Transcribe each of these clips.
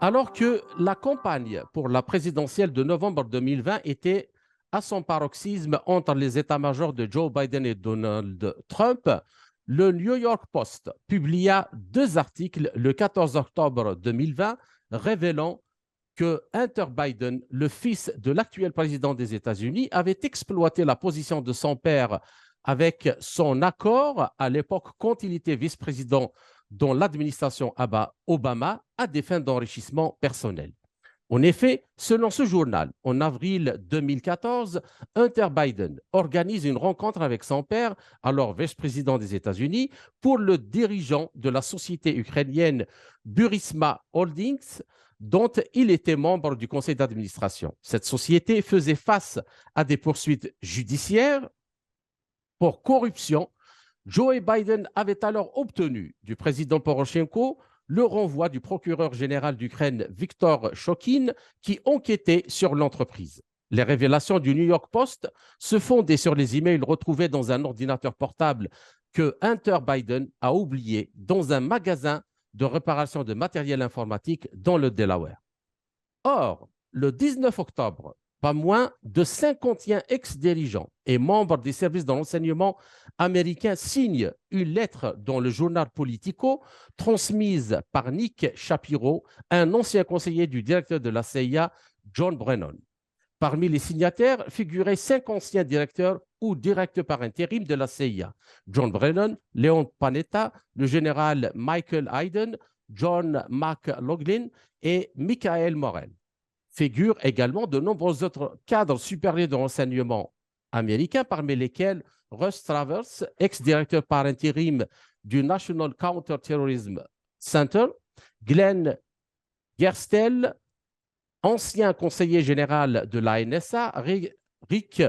Alors que la campagne pour la présidentielle de novembre 2020 était à son paroxysme entre les états-majors de Joe Biden et Donald Trump, le New York Post publia deux articles le 14 octobre 2020 révélant que Hunter Biden, le fils de l'actuel président des États-Unis, avait exploité la position de son père avec son accord à l'époque quand il était vice-président dans l'administration Obama à des fins d'enrichissement personnel. En effet, selon ce journal, en avril 2014, Hunter Biden organise une rencontre avec son père, alors vice-président des États-Unis, pour le dirigeant de la société ukrainienne Burisma Holdings, dont il était membre du conseil d'administration. Cette société faisait face à des poursuites judiciaires pour corruption. Joe Biden avait alors obtenu du président Poroshenko le renvoi du procureur général d'Ukraine, Viktor Shokin, qui enquêtait sur l'entreprise. Les révélations du New York Post se fondaient sur les emails retrouvés dans un ordinateur portable que Hunter Biden a oublié dans un magasin de réparation de matériel informatique dans le Delaware. Or, le 19 octobre, pas moins de 51 ex-dirigeants et membres des services de renseignement américains signent une lettre dans le journal Politico transmise par Nick Shapiro, un ancien conseiller du directeur de la CIA, John Brennan. Parmi les signataires figuraient 5 anciens directeurs ou directeurs par intérim de la CIA: John Brennan, Leon Panetta, le général Michael Hayden, John McLaughlin et Michael Morel. Figurent également de nombreux autres cadres supérieurs de renseignement américains, parmi lesquels Russ Travers, ex-directeur par intérim du National Counterterrorism Center, Glenn Gerstel, ancien conseiller général de la NSA, Rick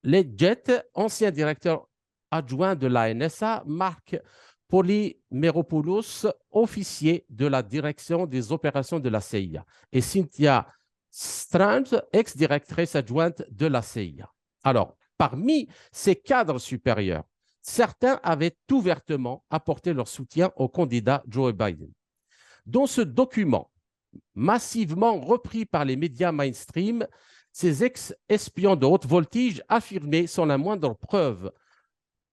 Ledgett, ancien directeur adjoint de la NSA, Marc Polymeropoulos, officier de la direction des opérations de la CIA, et Cynthia Strange, ex-directrice adjointe de la CIA. Alors, parmi ces cadres supérieurs, certains avaient ouvertement apporté leur soutien au candidat Joe Biden. Dans ce document, massivement repris par les médias mainstream, ces ex-espions de haute voltige affirmaient sans la moindre preuve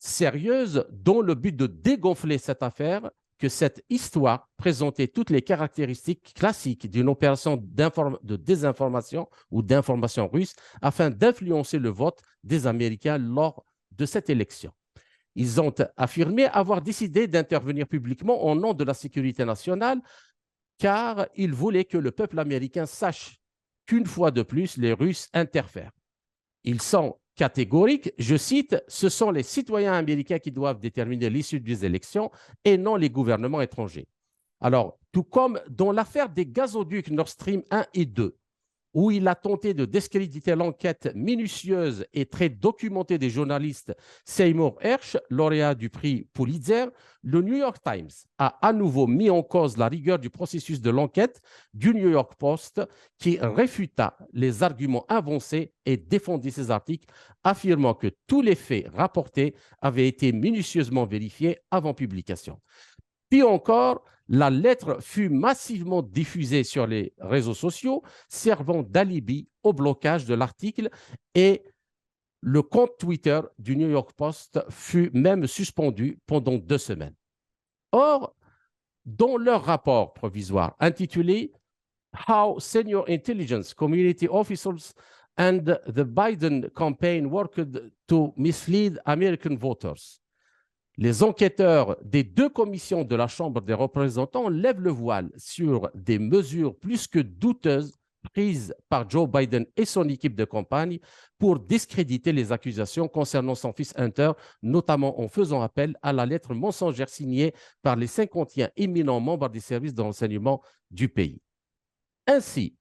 sérieuse, dans le but de dégonfler cette affaire, que cette histoire présentait toutes les caractéristiques classiques d'une opération de désinformation ou d'information russe afin d'influencer le vote des Américains lors de cette élection. Ils ont affirmé avoir décidé d'intervenir publiquement au nom de la sécurité nationale, car ils voulaient que le peuple américain sache qu'une fois de plus, les Russes interfèrent. Ils sont catégoriques, je cite, ce sont les citoyens américains qui doivent déterminer l'issue des élections et non les gouvernements étrangers. Alors, tout comme dans l'affaire des gazoducs Nord Stream 1 et 2, où il a tenté de discréditer l'enquête minutieuse et très documentée des journalistes Seymour Hersh, lauréat du prix Pulitzer, le New York Times a à nouveau mis en cause la rigueur du processus de l'enquête du New York Post, qui réfuta les arguments avancés et défendit ses articles, affirmant que tous les faits rapportés avaient été minutieusement vérifiés avant publication. Puis encore, la lettre fut massivement diffusée sur les réseaux sociaux, servant d'alibi au blocage de l'article, et le compte Twitter du New York Post fut même suspendu pendant 2 semaines. Or, dans leur rapport provisoire intitulé How Senior Intelligence Community Officials and the Biden Campaign Worked to Mislead American Voters, les enquêteurs des 2 commissions de la Chambre des représentants lèvent le voile sur des mesures plus que douteuses prises par Joe Biden et son équipe de campagne pour discréditer les accusations concernant son fils Hunter, notamment en faisant appel à la lettre mensongère signée par les 51 éminents membres des services de renseignement du pays. Ainsi,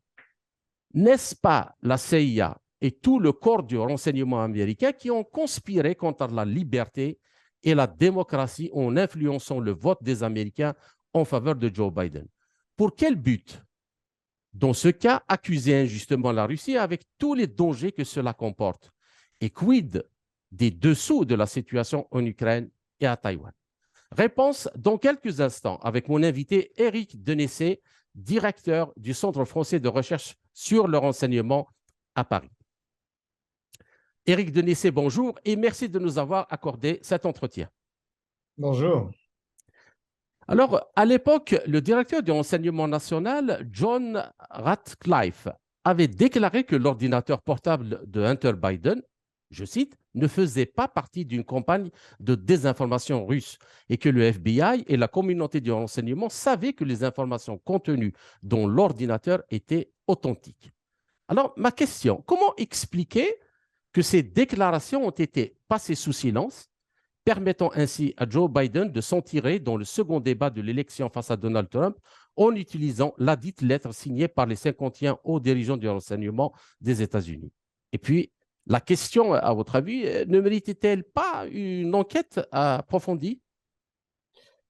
n'est-ce pas la CIA et tout le corps du renseignement américain qui ont conspiré contre la liberté et la démocratie en influençant le vote des Américains en faveur de Joe Biden? Pour quel but? Dans ce cas, accuser injustement la Russie avec tous les dangers que cela comporte. Et quid des dessous de la situation en Ukraine et à Taïwan? Réponse dans quelques instants avec mon invité Éric Denessé, directeur du Centre français de recherche sur le renseignement à Paris. Éric Denissé, bonjour et merci de nous avoir accordé cet entretien. Bonjour. Alors, à l'époque, le directeur du renseignement national, John Ratcliffe, avait déclaré que l'ordinateur portable de Hunter Biden, je cite, ne faisait pas partie d'une campagne de désinformation russe et que le FBI et la communauté du renseignement savaient que les informations contenues dans l'ordinateur étaient authentiques. Alors, ma question, comment expliquer que ces déclarations ont été passées sous silence, permettant ainsi à Joe Biden de s'en tirer dans le second débat de l'élection face à Donald Trump en utilisant la dite lettre signée par les 51 hauts dirigeants du renseignement des États-Unis. Et puis, la question, à votre avis, ne méritait-elle pas une enquête approfondie?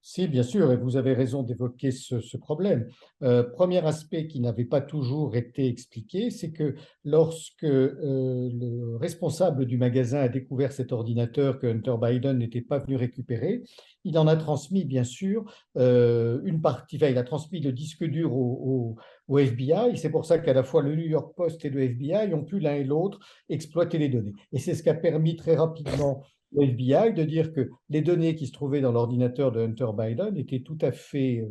Si, bien sûr, et vous avez raison d'évoquer ce problème. Premier aspect qui n'avait pas toujours été expliqué, c'est que lorsque le responsable du magasin a découvert cet ordinateur que Hunter Biden n'était pas venu récupérer, il en a transmis, bien sûr, une partie, enfin, il a transmis le disque dur au FBI. C'est pour ça qu'à la fois le New York Post et le FBI ont pu l'un et l'autre exploiter les données. Et c'est ce qui a permis très rapidement le FBI de dire que les données qui se trouvaient dans l'ordinateur de Hunter Biden étaient tout à fait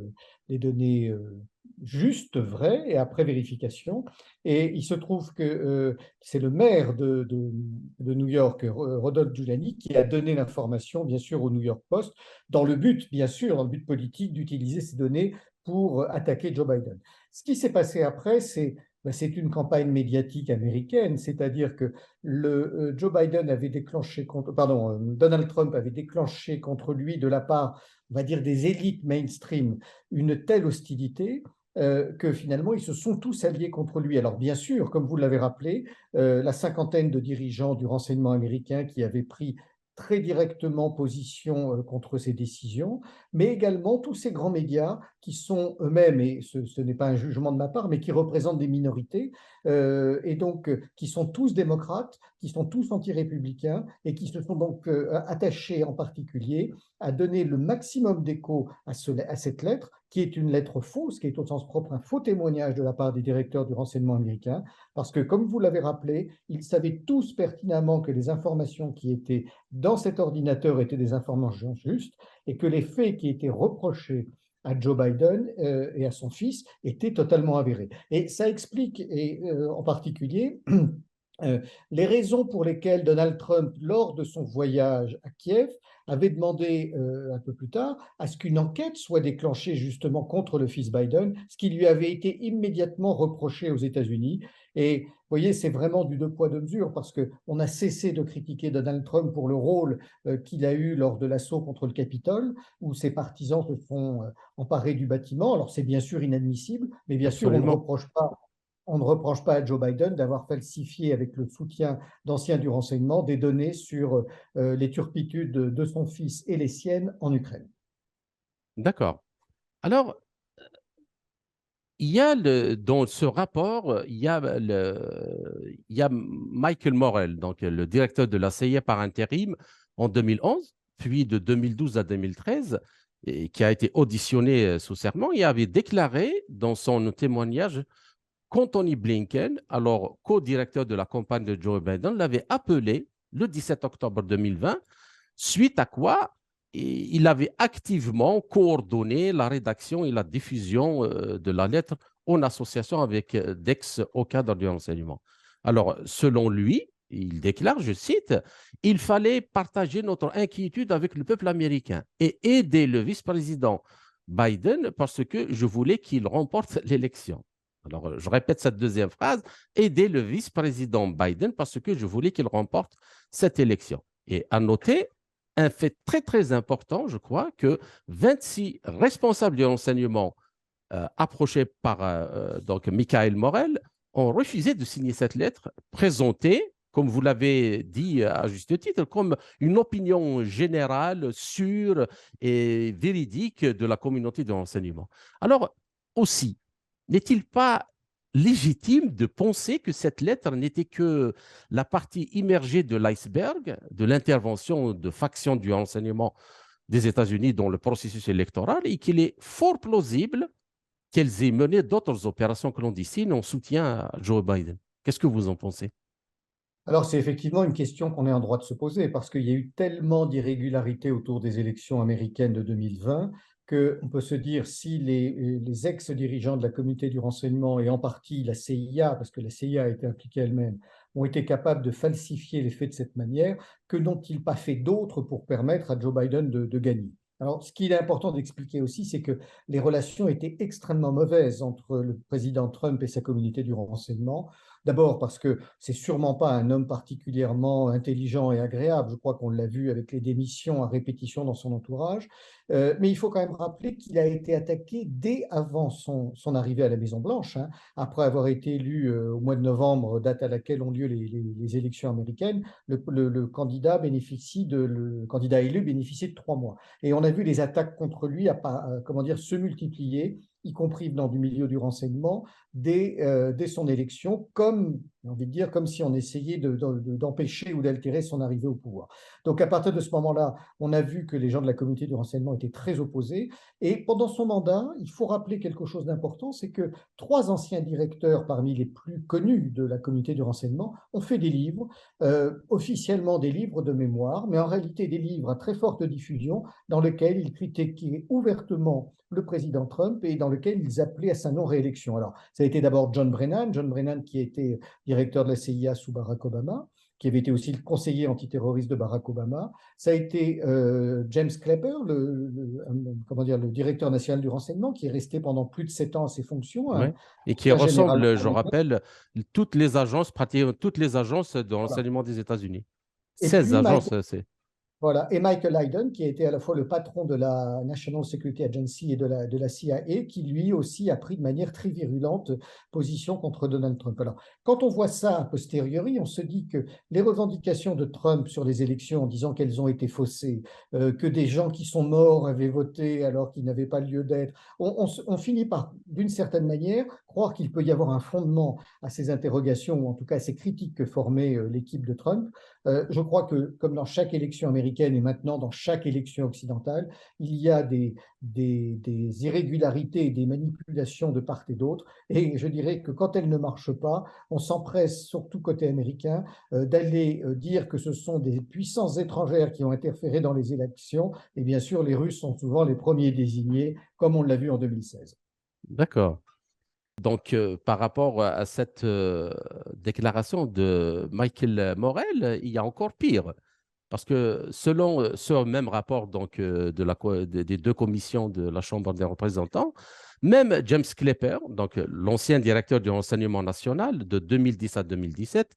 des données justes, vraies, et après vérification. Et il se trouve que c'est le maire de New York, Rodolphe Giuliani, qui a donné l'information, bien sûr, au New York Post, dans le but, bien sûr, dans le but politique d'utiliser ces données pour attaquer Joe Biden. Ce qui s'est passé après, c'est une campagne médiatique américaine, c'est-à-dire que Joe Biden avait déclenché contre, pardon, Donald Trump avait déclenché contre lui de la part, on va dire, des élites mainstream une telle hostilité que finalement ils se sont tous alliés contre lui. Alors bien sûr, comme vous l'avez rappelé, la cinquantaine de dirigeants du renseignement américain qui avaient pris très directement position contre ces décisions, mais également tous ces grands médias qui sont eux-mêmes, et ce n'est pas un jugement de ma part, mais qui représentent des minorités, et donc qui sont tous démocrates, qui sont tous anti-républicains, et qui se sont donc attachés en particulier à donner le maximum d'écho à cette lettre, qui est une lettre fausse, qui est au sens propre un faux témoignage de la part des directeurs du renseignement américain, parce que, comme vous l'avez rappelé, ils savaient tous pertinemment que les informations qui étaient dans cet ordinateur étaient des informations justes, et que les faits qui étaient reprochés à Joe Biden et à son fils étaient totalement avérés. Et ça explique, en particulier, les raisons pour lesquelles Donald Trump, lors de son voyage à Kiev, avait demandé un peu plus tard à ce qu'une enquête soit déclenchée justement contre le fils Biden, ce qui lui avait été immédiatement reproché aux États-Unis. Et vous voyez, c'est vraiment du deux poids, deux mesures, parce qu'on a cessé de critiquer Donald Trump pour le rôle qu'il a eu lors de l'assaut contre le Capitole, où ses partisans se sont emparés du bâtiment. Alors c'est bien sûr inadmissible, mais bien sûr Absolument. on ne reproche pas à Joe Biden d'avoir falsifié, avec le soutien d'anciens du renseignement, des données sur les turpitudes de son fils et les siennes en Ukraine. D'accord. Alors, il y a dans ce rapport, il y a Michael Morell, donc le directeur de la CIA par intérim en 2011, puis de 2012 à 2013, et qui a été auditionné sous serment. Il avait déclaré dans son témoignage qu'Anthony Blinken, alors co-directeur de la campagne de Joe Biden, l'avait appelé le 17 octobre 2020, suite à quoi il avait activement coordonné la rédaction et la diffusion de la lettre en association avec d'ex-hauts cadres du renseignement. Alors, selon lui, il déclare, je cite, il fallait partager notre inquiétude avec le peuple américain et aider le vice-président Biden parce que je voulais qu'il remporte l'élection. Alors, je répète cette deuxième phrase, aider le vice-président Biden parce que je voulais qu'il remporte cette élection. Et à noter, un fait très, très important, je crois, que 26 responsables du renseignement approchés par donc Michael Morell ont refusé de signer cette lettre présentée, comme vous l'avez dit à juste titre, comme une opinion générale, sûre et véridique de la communauté de renseignement. Alors, aussi, n'est-il pas légitime de penser que cette lettre n'était que la partie immergée de l'iceberg de l'intervention de factions du renseignement des États-Unis dans le processus électoral et qu'il est fort plausible qu'elles aient mené d'autres opérations clandestines en soutien à Joe Biden. Qu'est-ce que vous en pensez? Alors, c'est effectivement une question qu'on est en droit de se poser parce qu'il y a eu tellement d'irrégularités autour des élections américaines de 2020 qu'on peut se dire si les ex-dirigeants de la communauté du renseignement et en partie la CIA, parce que la CIA a été impliquée elle-même, ont été capables de falsifier les faits de cette manière, que n'ont-ils pas fait d'autres pour permettre à Joe Biden de gagner? Alors, ce qu'il est important d'expliquer aussi, c'est que les relations étaient extrêmement mauvaises entre le président Trump et sa communauté du renseignement. D'abord parce que c'est sûrement pas un homme particulièrement intelligent et agréable. Je crois qu'on l'a vu avec les démissions à répétition dans son entourage. Mais il faut quand même rappeler qu'il a été attaqué dès avant son arrivée à la Maison-Blanche, hein, après avoir été élu au mois de novembre, date à laquelle ont lieu les élections américaines. Le candidat le candidat élu bénéficiait de 3 mois. Et on a vu les attaques contre lui comment dire, se multiplier, y compris venant du milieu du renseignement, dès son élection, comme, j'ai envie de dire, comme si on essayait d'empêcher ou d'altérer son arrivée au pouvoir. Donc à partir de ce moment-là, on a vu que les gens de la communauté du renseignement étaient très opposés. Et pendant son mandat, il faut rappeler quelque chose d'important, c'est que 3 anciens directeurs parmi les plus connus de la communauté du renseignement ont fait des livres, officiellement des livres de mémoire, mais en réalité des livres à très forte diffusion dans lesquels ils critiquaient ouvertement le président Trump et dans lequel ils appelaient à sa non-réélection. Alors, ça a été d'abord John Brennan qui a été directeur de la CIA sous Barack Obama, qui avait été aussi le conseiller antiterroriste de Barack Obama. Ça a été James Clapper, comment dire, le directeur national du renseignement, qui est resté pendant plus de 7 ans à ses fonctions, Ouais. un Et qui ancien général ressemble, je américain. rappelle, toutes les agences, pratiquement toutes les agences de Voilà. renseignement des États-Unis. Et 16 puis, agences, c'est. voilà. Et Michael Hayden, qui a été à la fois le patron de la National Security Agency et de la CIA, qui lui aussi a pris de manière très virulente position contre Donald Trump. Alors, quand on voit ça a posteriori, on se dit que les revendications de Trump sur les élections en disant qu'elles ont été faussées, que des gens qui sont morts avaient voté alors qu'ils n'avaient pas lieu d'être, on finit par, d'une certaine manière, croire qu'il peut y avoir un fondement à ces interrogations, ou en tout cas à ces critiques que formait l'équipe de Trump. Je crois que, comme dans chaque élection américaine et maintenant dans chaque élection occidentale, il y a des irrégularités et des manipulations de part et d'autre. Et je dirais que quand elles ne marchent pas, on s'empresse, surtout côté américain, d'aller dire que ce sont des puissances étrangères qui ont interféré dans les élections. Et bien sûr, les Russes sont souvent les premiers désignés, comme on l'a vu en 2016. D'accord. Donc, par rapport à cette déclaration de Michael Morel, il y a encore pire. Parce que selon ce même rapport donc, des deux commissions de la Chambre des représentants, même James Clapper, donc l'ancien directeur du renseignement national de 2010 à 2017,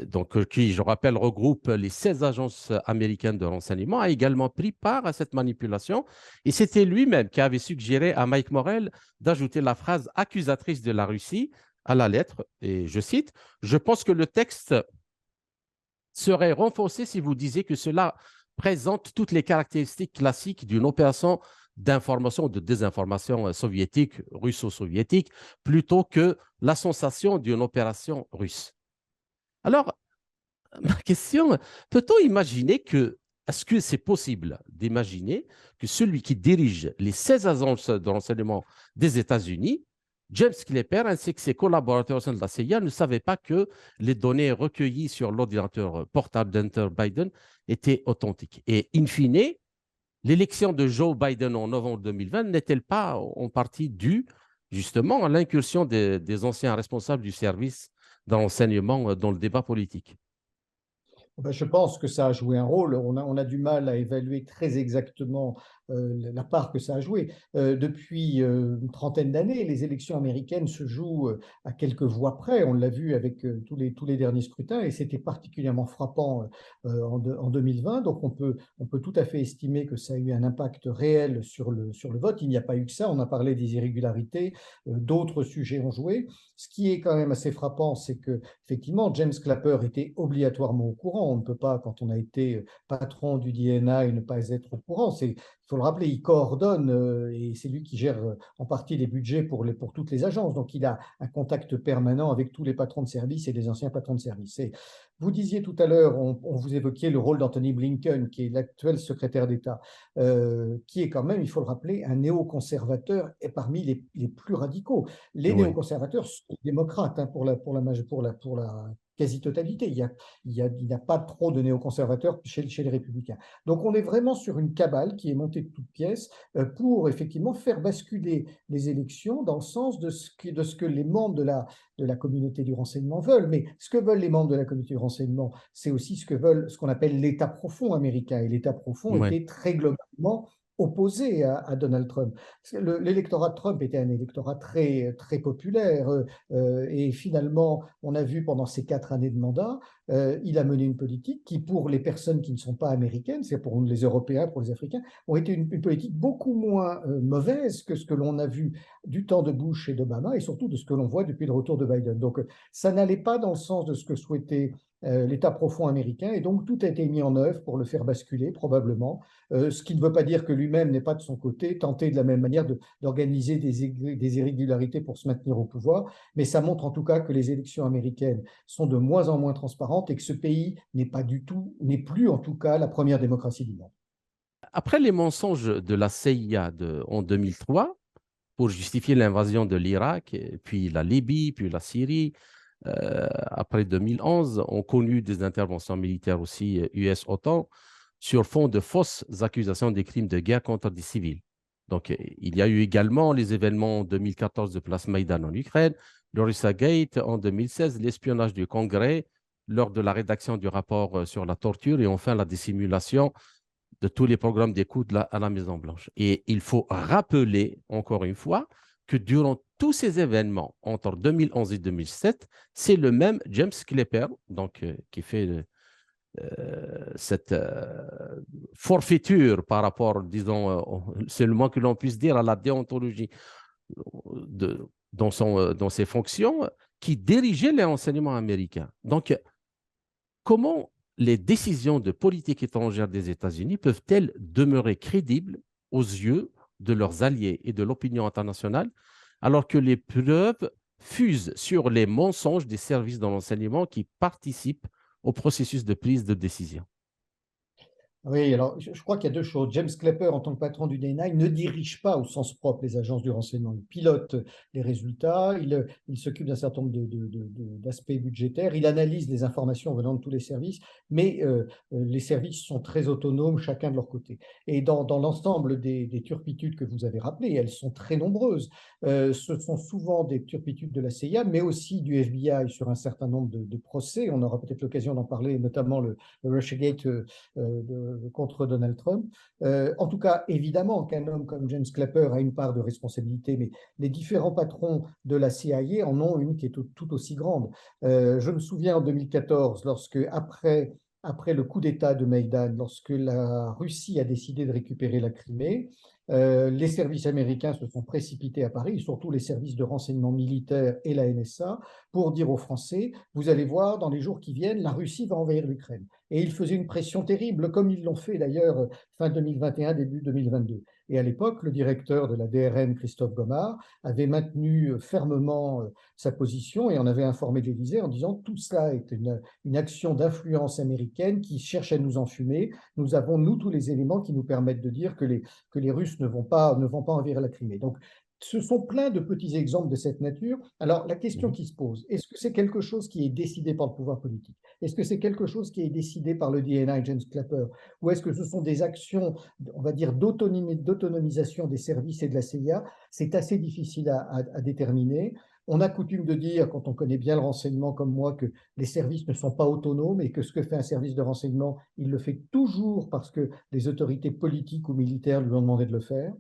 donc, qui, je rappelle, regroupe les 16 agences américaines de renseignement, a également pris part à cette manipulation. Et c'était lui-même qui avait suggéré à Mike Morell d'ajouter la phrase accusatrice de la Russie à la lettre. Et je cite, je pense que le texte serait renforcé si vous disiez que cela présente toutes les caractéristiques classiques d'une opération d'information ou de désinformation soviétique, russo-soviétique, plutôt que la sensation d'une opération russe. Alors, ma question, peut-on imaginer que, est-ce que c'est possible d'imaginer que celui qui dirige les 16 agences de renseignement des États-Unis, James Clapper, ainsi que ses collaborateurs au sein de la CIA, ne savaient pas que les données recueillies sur l'ordinateur portable d'Hunter Biden étaient authentiques? Et in fine, l'élection de Joe Biden en novembre 2020 n'est-elle pas en partie due justement à l'incursion des anciens responsables du service de renseignement dans le débat politique? Ben, je pense que ça a joué un rôle. On a du mal à évaluer très exactement la part que ça a joué. Depuis une trentaine d'années, les élections américaines se jouent à quelques voix près. On l'a vu avec tous les derniers scrutins et c'était particulièrement frappant en 2020. Donc on peut tout à fait estimer que ça a eu un impact réel sur le vote. Il n'y a pas eu que ça. On a parlé des irrégularités. D'autres sujets ont joué. Ce qui est quand même assez frappant, c'est que effectivement, James Clapper était obligatoirement au courant. évidemment, on ne peut pas, quand on a été patron du DNI, ne pas être au courant. Il faut le rappeler, il coordonne et c'est lui qui gère en partie les budgets pour toutes les agences. Donc, il a un contact permanent avec tous les patrons de service et les anciens patrons de service. Et vous disiez tout à l'heure, on vous évoquiez le rôle d'Anthony Blinken, qui est l'actuel secrétaire d'État, qui est quand même, il faut le rappeler, un néoconservateur et parmi les plus radicaux. Les Oui, néoconservateurs sont démocrates hein, pour la quasi-totalité. Il n'y a pas trop de néoconservateurs chez les républicains. Donc on est vraiment sur une cabale qui est montée de toutes pièces pour effectivement faire basculer les élections dans le sens de ce que les membres de la communauté du renseignement veulent. Mais ce que veulent les membres de la communauté du renseignement, c'est aussi ce qu'on appelle l'État profond américain. Et l'État profond oui. était très globalement opposé à Donald Trump. L'électorat de Trump était un électorat très, très populaire et finalement, on a vu pendant ces 4 années de mandat, il a mené une politique qui, pour les personnes qui ne sont pas américaines, c'est pour les Européens, pour les Africains, ont été une politique beaucoup moins mauvaise que ce que l'on a vu du temps de Bush et d'Obama et surtout de ce que l'on voit depuis le retour de Biden. Donc, ça n'allait pas dans le sens de ce que souhaitait l'État profond américain et donc tout a été mis en œuvre pour le faire basculer probablement, ce qui ne veut pas dire que lui-même n'est pas de son côté tenté de la même manière d'organiser des irrégularités pour se maintenir au pouvoir, mais ça montre en tout cas que les élections américaines sont de moins en moins transparentes et que ce pays n'est plus en tout cas la première démocratie du monde. Après les mensonges de la CIA en 2003, pour justifier l'invasion de l'Irak, puis la Libye, puis la Syrie, après 2011, ont connu des interventions militaires aussi US-OTAN sur fond de fausses accusations des crimes de guerre contre des civils. Donc, il y a eu également les événements en 2014 de Place Maïdan en Ukraine, le Russagate en 2016, l'espionnage du Congrès lors de la rédaction du rapport sur la torture et enfin la dissimulation de tous les programmes d'écoute à la Maison-Blanche. Et il faut rappeler, encore une fois, que durant tous ces événements, entre 2011 et 2007, c'est le même James Clapper, donc, qui fait cette forfaiture par rapport, disons, c'est le moins que l'on puisse dire, à la déontologie dans ses fonctions, qui dirigeait les renseignements américains. Donc, comment les décisions de politique étrangère des États-Unis peuvent-elles demeurer crédibles aux yeux de leurs alliés et de l'opinion internationale, alors que les preuves fusent sur les mensonges des services de renseignement qui participent au processus de prise de décision? Oui, alors je crois qu'il y a deux choses. James Clapper, en tant que patron du DNI, ne dirige pas au sens propre les agences du renseignement. Il pilote les résultats, il s'occupe d'un certain nombre d'aspects budgétaires, il analyse les informations venant de tous les services, mais les services sont très autonomes, chacun de leur côté. Et dans l'ensemble des turpitudes que vous avez rappelées, elles sont très nombreuses. Ce sont souvent des turpitudes de la CIA, mais aussi du FBI sur un certain nombre de procès. On aura peut-être l'occasion d'en parler, notamment le Russiagate contre Donald Trump. En tout cas, évidemment qu'un homme comme James Clapper a une part de responsabilité, mais les différents patrons de la CIA en ont une qui est tout aussi grande. Je me souviens en 2014, après le coup d'État de Maïdan, lorsque la Russie a décidé de récupérer la Crimée, les services américains se sont précipités à Paris, surtout les services de renseignement militaire et la NSA, pour dire aux Français, vous allez voir, dans les jours qui viennent, la Russie va envahir l'Ukraine. Et ils faisaient une pression terrible, comme ils l'ont fait d'ailleurs fin 2021, début 2022. Et à l'époque, le directeur de la DRN, Christophe Gomard, avait maintenu fermement sa position et en avait informé l'Élysée en disant tout cela est une action d'influence américaine qui cherche à nous enfumer. Nous avons, nous, tous les éléments qui nous permettent de dire que les Russes ne vont pas envahir la Crimée. Donc, ce sont plein de petits exemples de cette nature. Alors, la question qui se pose, est-ce que c'est quelque chose qui est décidé par le pouvoir politique? Est-ce que c'est quelque chose qui est décidé par le DNI, James Clapper? Ou est-ce que ce sont des actions, on va dire, d'autonomisation des services et de la CIA? C'est assez difficile à déterminer. On a coutume de dire, quand on connaît bien le renseignement comme moi, que les services ne sont pas autonomes et que ce que fait un service de renseignement, il le fait toujours parce que les autorités politiques ou militaires lui ont demandé de le faire.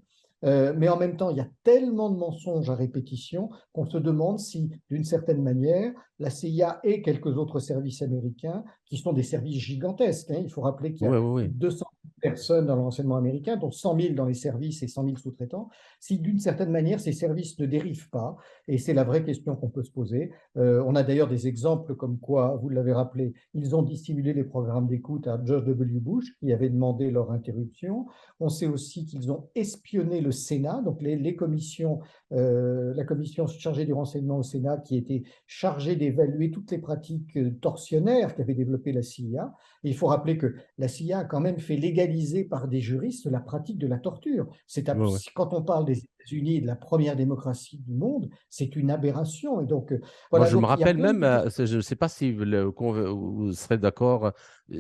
Mais en même temps, il y a tellement de mensonges à répétition qu'on se demande si, d'une certaine manière, la CIA et quelques autres services américains, qui sont des services gigantesques, hein, il faut rappeler qu'il y a Oui, plus oui, de 200 personnes dans le renseignement américain, dont 100 000 dans les services et 100 000 sous-traitants, si d'une certaine manière ces services ne dérivent pas, et c'est la vraie question qu'on peut se poser. On a d'ailleurs des exemples comme quoi, vous l'avez rappelé, ils ont dissimulé les programmes d'écoute à George W. Bush, qui avait demandé leur interruption. On sait aussi qu'ils ont espionné le Sénat, donc les commissions, la commission chargée du renseignement au Sénat, qui était chargée d'évaluer toutes les pratiques tortionnaires qu'avait développées la CIA. Et il faut rappeler que la CIA a quand même fait légaliser par des juristes la pratique de la torture. Ouais, ouais. Quand on parle des États-Unis, de la première démocratie du monde, c'est une aberration. Et donc, Moi, voilà, je me donc il y a rappelle plein même, de questions. je ne sais pas si vous serez d'accord,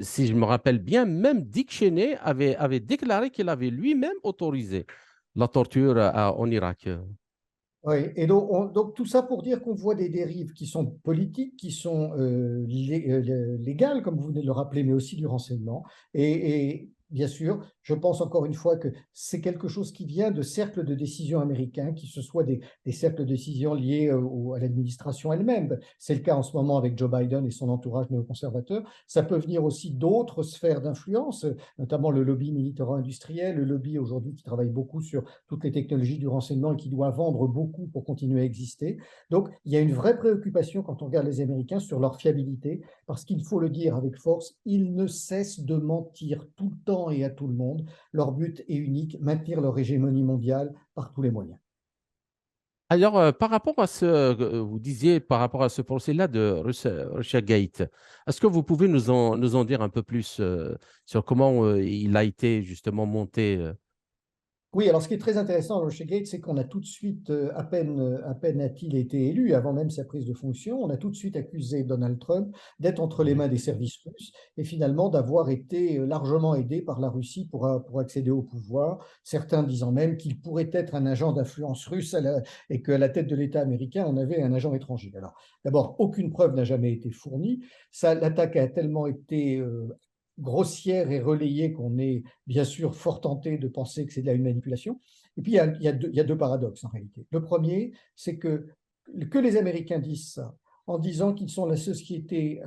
si je me rappelle bien, même Dick Cheney avait déclaré qu'il avait lui-même autorisé la torture en Irak. Oui, et donc, donc tout ça pour dire qu'on voit des dérives qui sont politiques, qui sont légales, comme vous venez de le rappeler, mais aussi du renseignement. Et bien sûr, je pense encore une fois que c'est quelque chose qui vient de cercles de décision américains, qui ce soit des cercles de décision liés à l'administration elle-même. C'est le cas en ce moment avec Joe Biden et son entourage néoconservateur. Ça peut venir aussi d'autres sphères d'influence, notamment le lobby militaro-industriel, le lobby aujourd'hui qui travaille beaucoup sur toutes les technologies du renseignement et qui doit vendre beaucoup pour continuer à exister. Donc, il y a une vraie préoccupation quand on regarde les Américains sur leur fiabilité, parce qu'il faut le dire avec force, ils ne cessent de mentir tout le temps et à tout le monde. Leur but est unique, maintenir leur hégémonie mondiale par tous les moyens. Alors, par rapport à vous disiez, par rapport à ce procès-là de Russiagate, est-ce que vous pouvez nous en dire un peu plus sur comment il a été justement monté Oui, alors ce qui est très intéressant dans Russiagate, c'est qu'on a tout de suite, à peine a-t-il été élu, avant même sa prise de fonction, on a tout de suite accusé Donald Trump d'être entre les Mhm. mains des services russes et finalement d'avoir été largement aidé par la Russie pour accéder au pouvoir, certains disant même qu'il pourrait être un agent d'influence russe et qu'à la tête de l'État américain, on avait un agent étranger. Alors, d'abord, aucune preuve n'a jamais été fournie. L'attaque a tellement été grossière et relayée qu'on est bien sûr fort tenté de penser que c'est de une manipulation. Et puis, il y a deux paradoxes en réalité. Le premier, c'est que les Américains disent ça en disant qu'ils sont la société,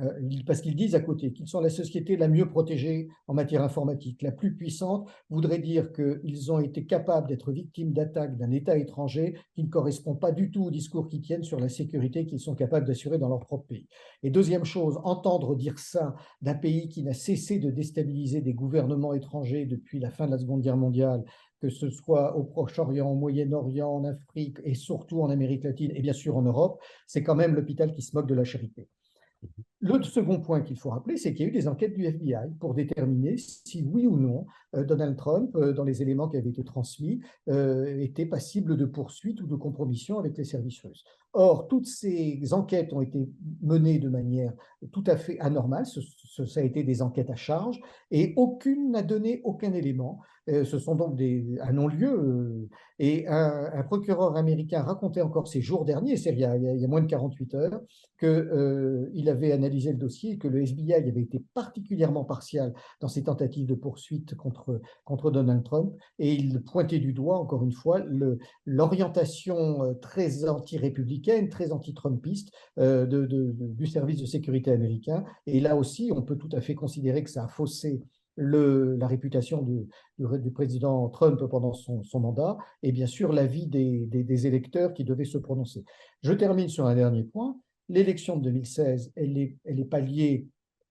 parce qu'ils disent à côté qu'ils sont la société la mieux protégée en matière informatique, la plus puissante, voudrait dire qu'ils ont été capables d'être victimes d'attaques d'un État étranger qui ne correspond pas du tout au discours qu'ils tiennent sur la sécurité qu'ils sont capables d'assurer dans leur propre pays. Et deuxième chose, entendre dire ça d'un pays qui n'a cessé de déstabiliser des gouvernements étrangers depuis la fin de la Seconde Guerre mondiale, que ce soit au Proche-Orient, au Moyen-Orient, en Afrique et surtout en Amérique latine et bien sûr en Europe, c'est quand même l'hôpital qui se moque de la charité. Le second point qu'il faut rappeler, c'est qu'il y a eu des enquêtes du FBI pour déterminer si oui ou non Donald Trump, dans les éléments qui avaient été transmis, était passible de poursuites ou de compromission avec les services russes. Or, toutes ces enquêtes ont été menées de manière tout à fait anormale. Ça a été des enquêtes à charge et aucune n'a donné aucun élément. Ce sont donc un non-lieu. Et un procureur américain racontait encore ces jours derniers, c'est il y a moins de 48 heures, qu'il avait analysé le dossier et que le FBI avait été particulièrement partial dans ses tentatives de poursuite contre Donald Trump. Et il pointait du doigt, encore une fois, l'orientation très anti-républicaine, très anti-trumpiste du service de sécurité américain. Et là aussi, on peut tout à fait considérer que ça a faussé la réputation du président Trump pendant son mandat et bien sûr l'avis des électeurs qui devaient se prononcer. Je termine sur un dernier point. L'élection de 2016, elle est pas liée,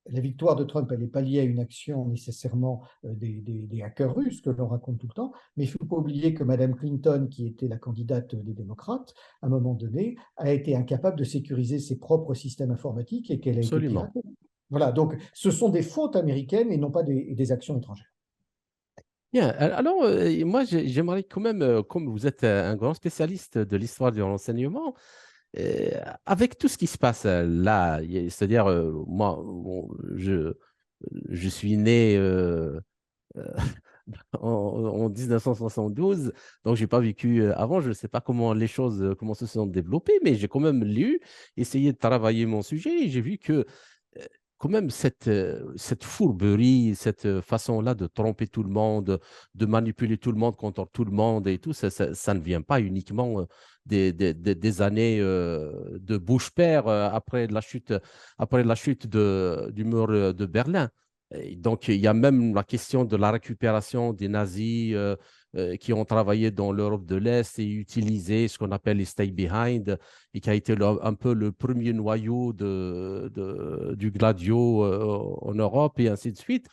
la victoire de Trump, elle n'est pas liée à une action nécessairement des hackers russes que l'on raconte tout le temps, mais il ne faut pas oublier que Mme Clinton, qui était la candidate des démocrates, à un moment donné, a été incapable de sécuriser ses propres systèmes informatiques et qu'elle a été Absolument. piratée. Voilà, donc ce sont des fautes américaines et non pas des actions étrangères. Bien. Alors, moi, j'aimerais quand même, comme vous êtes un grand spécialiste de l'histoire du renseignement, euh, avec tout ce qui se passe là, c'est-à-dire, moi, bon, je suis né euh, en 1972, donc j'ai pas vécu avant, je ne sais pas comment les choses, comment se sont développées, mais j'ai quand même lu, essayé de travailler mon sujet et j'ai vu que euh, quand même cette fourberie, cette façon-là de tromper tout le monde, de manipuler tout le monde contre tout le monde et tout, ça ne vient pas uniquement des années de Bush père après la chute du mur de Berlin. Et donc, il y a même la question de la récupération des nazis qui ont travaillé dans l'Europe de l'Est et utilisé ce qu'on appelle les stay behind, et qui a été un peu le premier noyau du Gladio en Europe et ainsi de suite.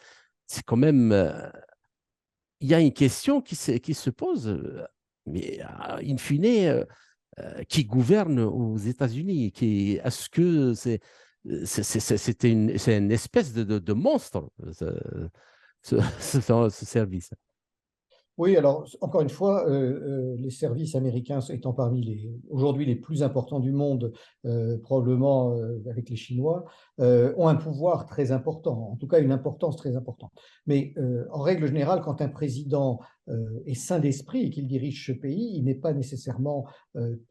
C'est quand même, il y a une question qui se pose, mais in fine, qui gouverne aux États-Unis? Est-ce que c'est une espèce de monstre, ce service? Oui, alors encore une fois, les services américains étant parmi aujourd'hui les plus importants du monde, probablement avec les Chinois, ont un pouvoir très important, en tout cas une importance très importante. Mais en règle générale, quand un président est sain d'esprit et qu'il dirige ce pays, il n'est pas nécessairement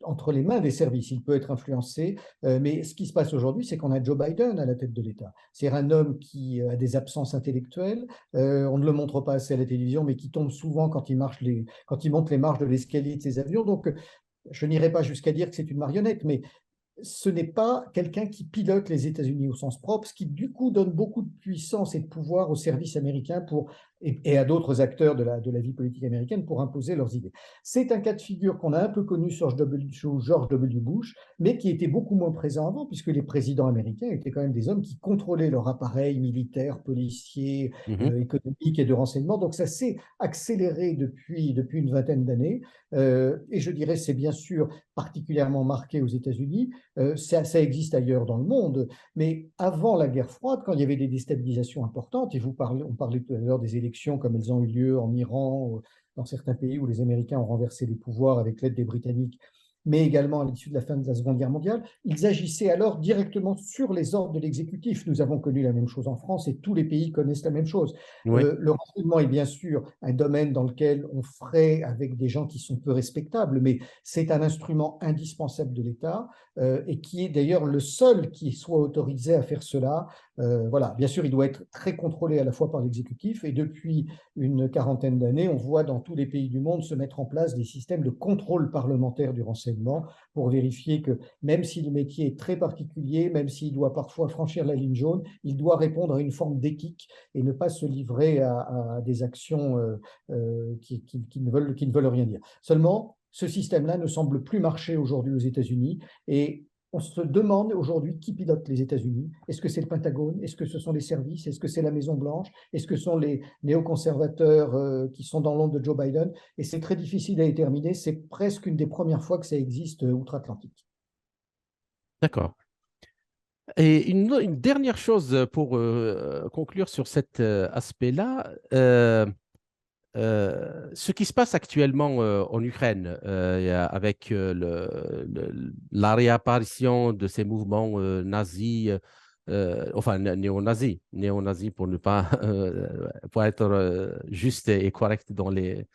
entre les mains des services. Il peut être influencé, mais ce qui se passe aujourd'hui, c'est qu'on a Joe Biden à la tête de l'État. C'est un homme qui a des absences intellectuelles, on ne le montre pas assez à la télévision, mais qui tombe souvent quand il monte les marches de l'escalier de ses avions. Donc, je n'irai pas jusqu'à dire que c'est une marionnette, mais ce n'est pas quelqu'un qui pilote les États-Unis au sens propre, ce qui du coup donne beaucoup de puissance et de pouvoir aux services américains et à d'autres acteurs de la vie politique américaine pour imposer leurs idées. C'est un cas de figure qu'on a un peu connu sur George W. Bush, mais qui était beaucoup moins présent avant, puisque les présidents américains étaient quand même des hommes qui contrôlaient leur appareil militaire, policier, Mhm. économique et de renseignement. Donc ça s'est accéléré depuis une vingtaine d'années. Et je dirais c'est bien sûr particulièrement marqué aux États-Unis. Ça existe ailleurs dans le monde, mais avant la guerre froide, quand il y avait des déstabilisations importantes, et on parlait tout à l'heure des élections comme elles ont eu lieu en Iran, dans certains pays où les Américains ont renversé les pouvoirs avec l'aide des Britanniques, mais également à l'issue de la fin de la Seconde Guerre mondiale, ils agissaient alors directement sur les ordres de l'exécutif. Nous avons connu la même chose en France et tous les pays connaissent la même chose. Oui. Le renseignement est bien sûr un domaine dans lequel on ferait avec des gens qui sont peu respectables, mais c'est un instrument indispensable de l'État et qui est d'ailleurs le seul qui soit autorisé à faire cela. Voilà, bien sûr, il doit être très contrôlé à la fois par l'exécutif et depuis une quarantaine d'années, on voit dans tous les pays du monde se mettre en place des systèmes de contrôle parlementaire du renseignement pour vérifier que même si le métier est très particulier, même s'il doit parfois franchir la ligne jaune, il doit répondre à une forme d'éthique et ne pas se livrer à des actions qui ne veulent rien dire. Seulement, ce système-là ne semble plus marcher aujourd'hui aux États-Unis et on se demande aujourd'hui qui pilote les États-Unis. Est-ce que c'est le Pentagone? Est-ce que ce sont les services? Est-ce que c'est la Maison-Blanche? Est-ce que ce sont les néoconservateurs qui sont dans l'ombre de Joe Biden? Et c'est très difficile à déterminer. C'est presque une des premières fois que ça existe outre-Atlantique. D'accord. Et une dernière chose pour conclure sur cet aspect-là, ce qui se passe actuellement en Ukraine avec la réapparition de ces mouvements nazis, enfin néo-nazis pour ne pas pour être juste et correct dans les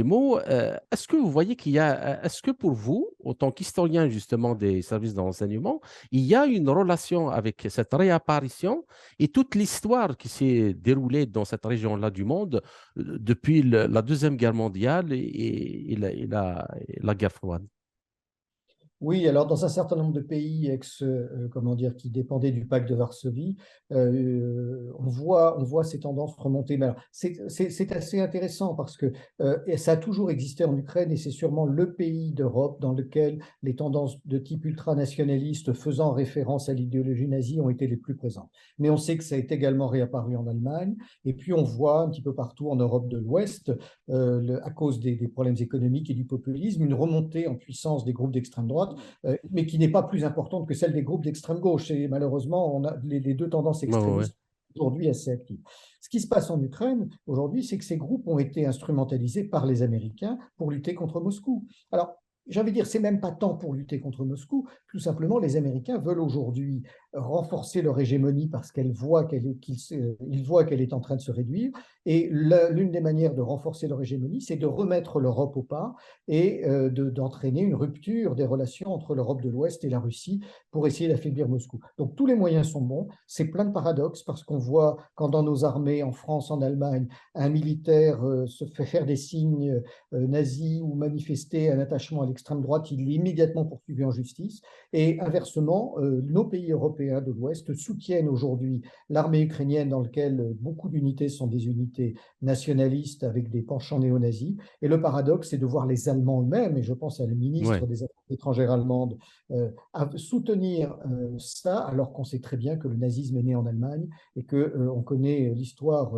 mots. Est-ce que vous voyez est-ce que pour vous, en tant qu'historien justement des services de renseignement, il y a une relation avec cette réapparition et toute l'histoire qui s'est déroulée dans cette région-là du monde depuis la Deuxième Guerre mondiale et la guerre froide? Oui, alors dans un certain nombre de pays comment dire, qui dépendaient du pacte de Varsovie, on voit ces tendances remonter. Mais alors, c'est assez intéressant parce que et ça a toujours existé en Ukraine et c'est sûrement le pays d'Europe dans lequel les tendances de type ultranationaliste faisant référence à l'idéologie nazie ont été les plus présentes. Mais on sait que ça est également réapparu en Allemagne et puis on voit un petit peu partout en Europe de l'Ouest, à cause des problèmes économiques et du populisme, une remontée en puissance des groupes d'extrême droite mais qui n'est pas plus importante que celle des groupes d'extrême gauche. Et malheureusement, on a les deux tendances Ouais, ouais, ouais. extrémistes aujourd'hui assez actives. Ce qui se passe en Ukraine aujourd'hui, c'est que ces groupes ont été instrumentalisés par les Américains pour lutter contre Moscou. Alors, j'ai envie de dire, c'est même pas tant pour lutter contre Moscou, tout simplement, les Américains veulent aujourd'hui renforcer leur hégémonie parce ils voient qu'elle est en train de se réduire. Et l'une des manières de renforcer leur hégémonie, c'est de remettre l'Europe au pas et d'entraîner une rupture des relations entre l'Europe de l'Ouest et la Russie pour essayer d'affaiblir Moscou. Donc tous les moyens sont bons. C'est plein de paradoxes parce qu'on voit quand dans nos armées, en France, en Allemagne, un militaire se fait faire des signes nazis ou manifester un attachement à l'extrême droite, il est immédiatement poursuivi en justice. Et inversement, nos pays européens de l'Ouest soutiennent aujourd'hui l'armée ukrainienne dans laquelle beaucoup d'unités sont des unités nationalistes avec des penchants néo-nazis. Et le paradoxe, c'est de voir les Allemands eux-mêmes, et je pense à la ministre Ouais. des Affaires étrangères allemande, à soutenir ça, alors qu'on sait très bien que le nazisme est né en Allemagne et qu'on connaît l'histoire,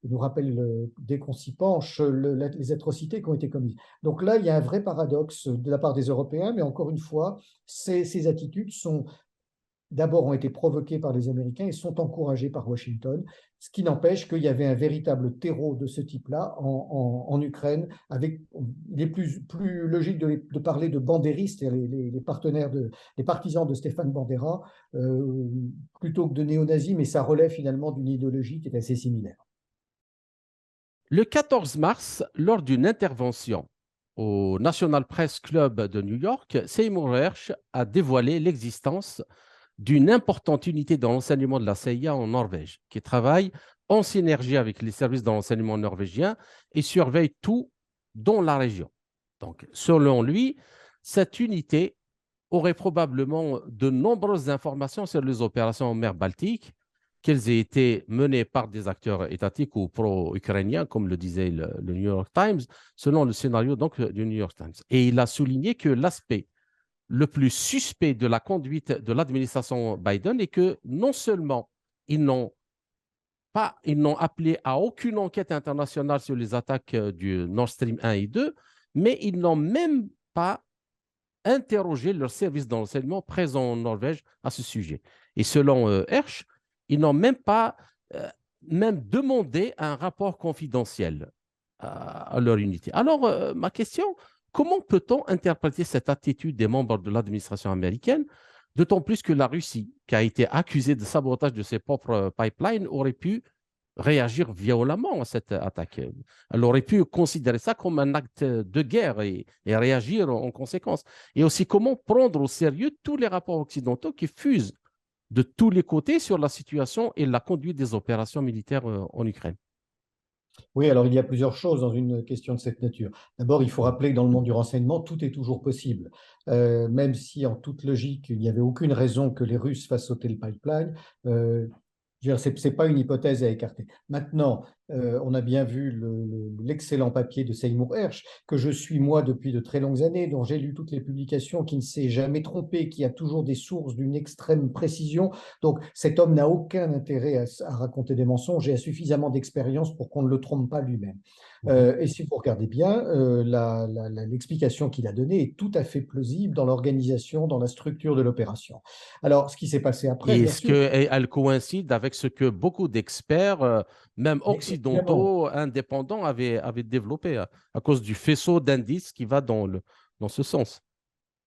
il nous rappelle, dès qu'on s'y penche, les atrocités qui ont été commises. Donc là, il y a un vrai paradoxe de la part des Européens, mais encore une fois, ces attitudes sont d'abord ont été provoquées par les Américains et sont encouragées par Washington, ce qui n'empêche qu'il y avait un véritable terreau de ce type-là en Ukraine. Il est plus logique de parler de bandéristes, les partenaires les partisans de Stéphane Bandera, plutôt que de néo-nazis, mais ça relève finalement d'une idéologie qui est assez similaire. Le 14 mars, lors d'une intervention au National Press Club de New York, Seymour Hersh a dévoilé l'existence d'une importante unité dans l'enseignement de la CIA en Norvège, qui travaille en synergie avec les services de l'enseignement norvégien et surveille tout dans la région. Donc, selon lui, cette unité aurait probablement de nombreuses informations sur les opérations en mer Baltique, qu'elles aient été menées par des acteurs étatiques ou pro-ukrainiens, comme le disait le New York Times, selon le scénario donc, du New York Times. Et il a souligné que l'aspect le plus suspect de la conduite de l'administration Biden est que non seulement ils n'ont appelé à aucune enquête internationale sur les attaques du Nord Stream 1 et 2, mais ils n'ont même pas interrogé leurs services d'enseignement présents en Norvège à ce sujet. Et selon Hersh, ils n'ont même pas même demandé un rapport confidentiel à leur unité. Alors, ma question, comment peut-on interpréter cette attitude des membres de l'administration américaine, d'autant plus que la Russie, qui a été accusée de sabotage de ses propres pipelines, aurait pu réagir violemment à cette attaque. Elle aurait pu considérer ça comme un acte de guerre et réagir en conséquence. Et aussi, comment prendre au sérieux tous les rapports occidentaux qui fusent de tous les côtés sur la situation et la conduite des opérations militaires en Ukraine. Oui, alors il y a plusieurs choses dans une question de cette nature. D'abord, il faut rappeler que dans le monde du renseignement, tout est toujours possible. Même si en toute logique, il n'y avait aucune raison que les Russes fassent sauter le pipeline, ce n'est pas une hypothèse à écarter. Maintenant, on a bien vu l'excellent papier de Seymour Hersh, que je suis moi depuis de très longues années, dont j'ai lu toutes les publications, qui ne s'est jamais trompé, qui a toujours des sources d'une extrême précision. Donc cet homme n'a aucun intérêt à raconter des mensonges et a suffisamment d'expérience pour qu'on ne le trompe pas lui-même. Et si vous regardez bien, l'explication qu'il a donnée est tout à fait plausible dans l'organisation, dans la structure de l'opération. Alors, ce qui s'est passé après, Et bien est-ce sûr, qu'elle coïncide avec ce que beaucoup d'experts, même mais évidemment. occidentaux, indépendants, avaient développé à cause du faisceau d'indices qui va dans ce sens?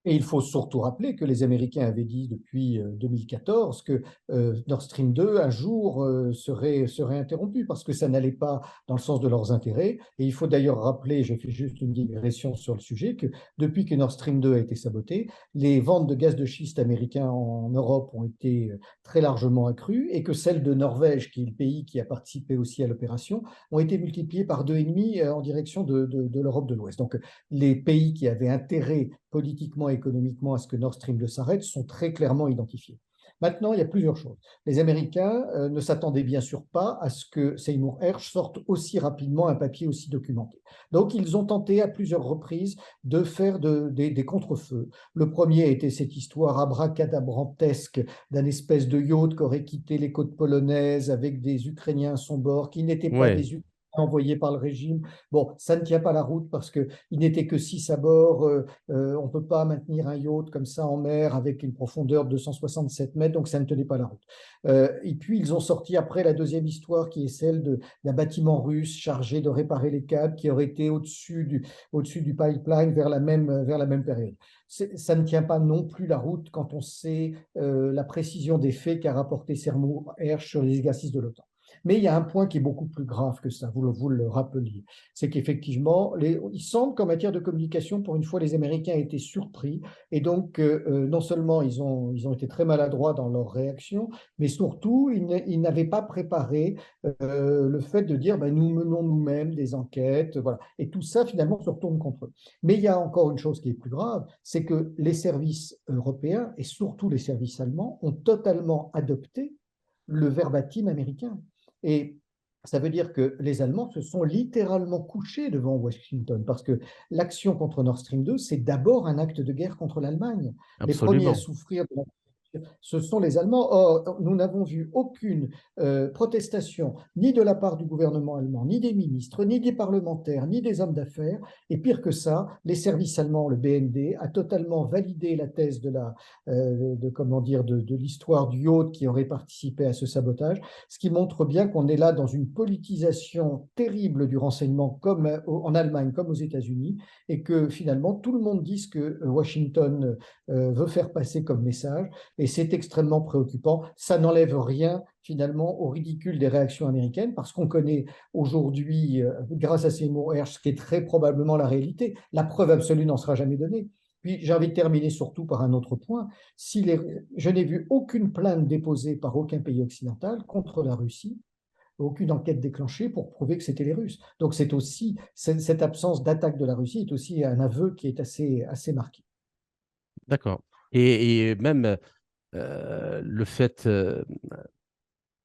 Et il faut surtout rappeler que les Américains avaient dit depuis 2014 que Nord Stream 2, un jour, serait interrompu parce que ça n'allait pas dans le sens de leurs intérêts. Et il faut d'ailleurs rappeler, je fais juste une digression sur le sujet, que depuis que Nord Stream 2 a été saboté, les ventes de gaz de schiste américains en Europe ont été très largement accrues et que celles de Norvège, qui est le pays qui a participé aussi à l'opération, ont été multipliées par 2,5 en direction de l'Europe de l'Ouest. Donc, les pays qui avaient intérêt politiquement et économiquement à ce que Nord Stream 2 s'arrête sont très clairement identifiés. Maintenant, il y a plusieurs choses. Les Américains ne s'attendaient bien sûr pas à ce que Seymour Hersh sorte aussi rapidement un papier aussi documenté. Donc, ils ont tenté à plusieurs reprises de faire des contre-feux. Le premier était cette histoire abracadabrantesque d'un espèce de yacht qui aurait quitté les côtes polonaises avec des Ukrainiens à son bord, qui n'étaient pas Oui, des Ukrainiens envoyés par le régime. Bon, ça ne tient pas la route parce qu'il n'était que 6 à bord. On ne peut pas maintenir un yacht comme ça en mer avec une profondeur de 267 mètres, donc ça ne tenait pas la route. Et puis, ils ont sorti après la deuxième histoire qui est celle d'un bâtiment russe chargé de réparer les câbles qui aurait été au-dessus du pipeline vers la même période. Ça ne tient pas non plus la route quand on sait la précision des faits qu'a rapporté Seymour Hersh sur les exercices de l'OTAN. Mais il y a un point qui est beaucoup plus grave que ça, vous le rappeliez, c'est qu'effectivement, il semble qu'en matière de communication, pour une fois, les Américains aient été surpris et donc non seulement ils ont été très maladroits dans leur réaction, mais surtout, ils n'avaient pas préparé le fait de dire ben, nous menons nous-mêmes des enquêtes, voilà. Et tout ça, finalement, se retourne contre eux. Mais il y a encore une chose qui est plus grave, c'est que les services européens et surtout les services allemands ont totalement adopté le verbatim américain. Et ça veut dire que les Allemands se sont littéralement couchés devant Washington parce que l'action contre Nord Stream 2, c'est d'abord un acte de guerre contre l'Allemagne. Les premiers à Absolument. souffrir de la ce sont les Allemands. Or, nous n'avons vu aucune protestation, ni de la part du gouvernement allemand, ni des ministres, ni des parlementaires, ni des hommes d'affaires. Et pire que ça, les services allemands, le BND, a totalement validé la thèse comment dire, de l'histoire du yacht qui aurait participé à ce sabotage, ce qui montre bien qu'on est là dans une politisation terrible du renseignement, comme en Allemagne comme aux États-Unis, et que finalement tout le monde dit ce que Washington veut faire passer comme message. Et c'est extrêmement préoccupant. Ça n'enlève rien finalement au ridicule des réactions américaines parce qu'on connaît aujourd'hui, grâce à ces mots, ce qui est très probablement la réalité. La preuve absolue n'en sera jamais donnée. Puis j'ai envie de terminer surtout par un autre point. Je n'ai vu aucune plainte déposée par aucun pays occidental contre la Russie, aucune enquête déclenchée pour prouver que c'était les Russes. Donc c'est aussi, cette absence d'attaque de la Russie est aussi un aveu qui est assez marqué. D'accord. Et même le fait,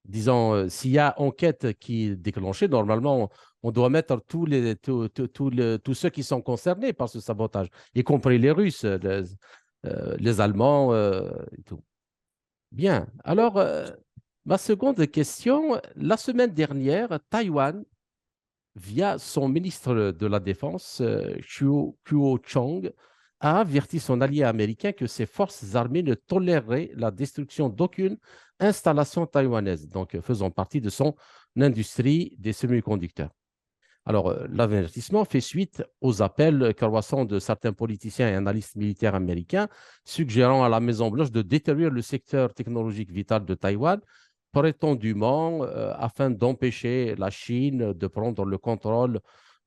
disons, s'il y a enquête qui est déclenchée, normalement, on doit mettre tous ceux qui sont concernés par ce sabotage, y compris les Russes, les Allemands et tout. Bien. Alors, ma seconde question, la semaine dernière, Taïwan, via son ministre de la Défense, Kuo Chang, a averti son allié américain que ses forces armées ne toléreraient la destruction d'aucune installation taïwanaise, donc faisant partie de son industrie des semi-conducteurs. Alors, l'avertissement fait suite aux appels croissants de certains politiciens et analystes militaires américains suggérant à la Maison-Blanche de détruire le secteur technologique vital de Taïwan prétendument afin d'empêcher la Chine de prendre le contrôle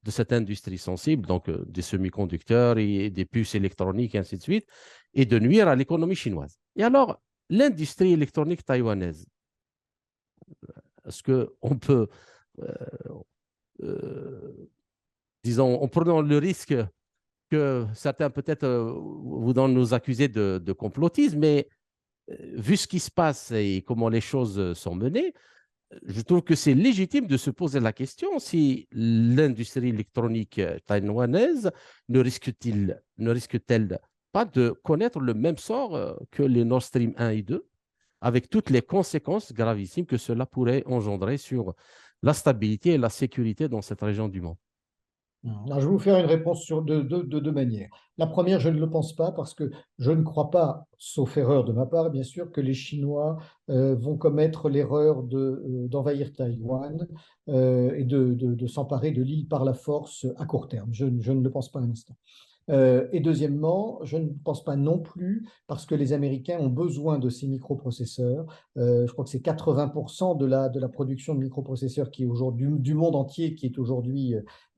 de cette industrie sensible, donc des semi-conducteurs et des puces électroniques, et ainsi de suite, et de nuire à l'économie chinoise. Et alors, l'industrie électronique taïwanaise, est-ce qu'on peut, euh, euh, disons, en prenant le risque que certains peut-être voudront nous accuser de complotisme, mais vu ce qui se passe et comment les choses sont menées, je trouve que c'est légitime de se poser la question si l'industrie électronique taïwanaise ne risque-t-elle pas de connaître le même sort que les Nord Stream 1 et 2, avec toutes les conséquences gravissimes que cela pourrait engendrer sur la stabilité et la sécurité dans cette région du monde. Alors, je vais vous faire une réponse de deux manières. La première, je ne le pense pas parce que je ne crois pas, sauf erreur de ma part, bien sûr, que les Chinois vont commettre l'erreur d'envahir Taïwan et de s'emparer de l'île par la force à court terme. Je ne le pense pas un instant. Et deuxièmement, je ne pense pas non plus parce que les Américains ont besoin de ces microprocesseurs. Je crois que c'est 80% de la production de microprocesseurs qui est aujourd'hui, du monde entier qui est aujourd'hui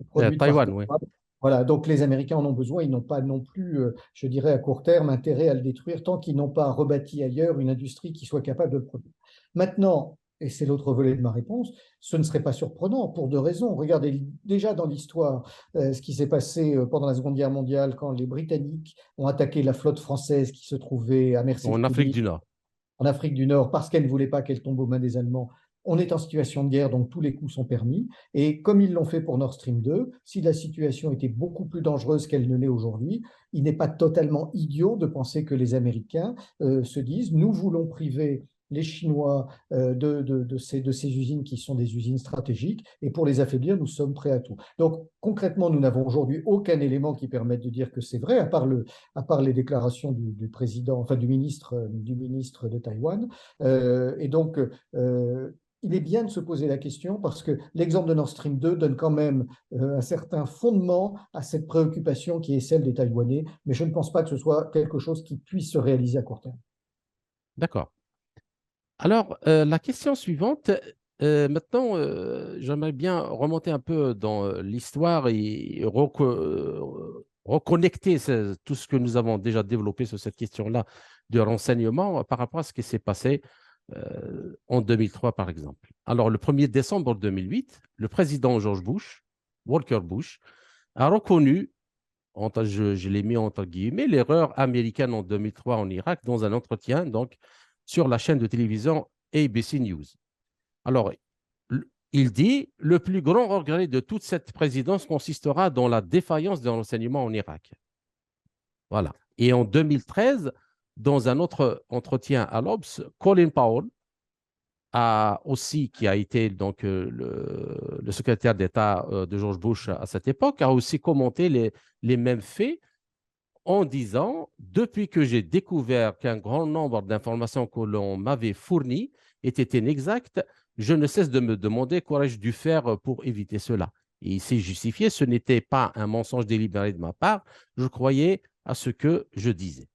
produite par Taïwan, oui. Taïwan. Voilà, donc les Américains en ont besoin, ils n'ont pas non plus, je dirais à court terme, intérêt à le détruire tant qu'ils n'ont pas rebâti ailleurs une industrie qui soit capable de le produire. Maintenant, et c'est l'autre volet de ma réponse, ce ne serait pas surprenant pour deux raisons. Regardez déjà dans l'histoire ce qui s'est passé pendant la Seconde Guerre mondiale quand les Britanniques ont attaqué la flotte française qui se trouvait à En Afrique Mercey-Cadiz du Nord. en Afrique du Nord parce qu'elle ne voulait pas qu'elle tombe aux mains des Allemands. On est en situation de guerre, donc tous les coups sont permis. Et comme ils l'ont fait pour Nord Stream 2, si la situation était beaucoup plus dangereuse qu'elle ne l'est aujourd'hui, il n'est pas totalement idiot de penser que les Américains se disent, nous voulons priver les Chinois de ces usines qui sont des usines stratégiques, et pour les affaiblir, nous sommes prêts à tout. Donc concrètement, nous n'avons aujourd'hui aucun élément qui permette de dire que c'est vrai, à part les déclarations du président, enfin du ministre de Taïwan. Et donc, il est bien de se poser la question parce que l'exemple de Nord Stream 2 donne quand même un certain fondement à cette préoccupation qui est celle des Taïwanais, mais je ne pense pas que ce soit quelque chose qui puisse se réaliser à court terme. D'accord. Alors, la question suivante, Maintenant, j'aimerais bien remonter un peu dans l'histoire et reconnecter tout ce que nous avons déjà développé sur cette question-là de renseignement par rapport à ce qui s'est passé en 2003, par exemple. Alors, le 1er décembre 2008, le président George Bush, Walker Bush, a reconnu, je l'ai mis entre guillemets, l'erreur américaine en 2003 en Irak dans un entretien donc, sur la chaîne de télévision ABC News. Alors, il dit, le plus grand regret de toute cette présidence consistera dans la défaillance des renseignements en Irak. Voilà. Et en 2013, dans un autre entretien à l'Obs, Colin Powell, qui a été donc, le secrétaire d'État de George Bush à cette époque, a aussi commenté les mêmes faits en disant, depuis que j'ai découvert qu'un grand nombre d'informations que l'on m'avait fournies étaient inexactes, je ne cesse de me demander qu'aurais-je dû faire pour éviter cela. Et il s'est justifié, ce n'était pas un mensonge délibéré de ma part, je croyais à ce que je disais.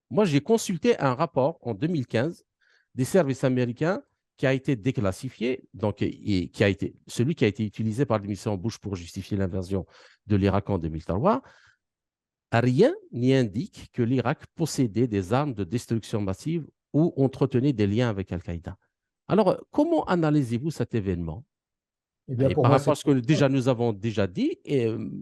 Moi, j'ai consulté un rapport en 2015 des services américains qui a été déclassifié, donc, et qui a été, celui qui a été utilisé par l'administration Bush pour justifier l'invasion de l'Irak en 2003. Rien n'y indique que l'Irak possédait des armes de destruction massive ou entretenait des liens avec Al-Qaïda. Alors, comment analysez-vous cet événement? Eh bien, Et pour par moi, rapport à c'est ce que déjà nous avons déjà dit,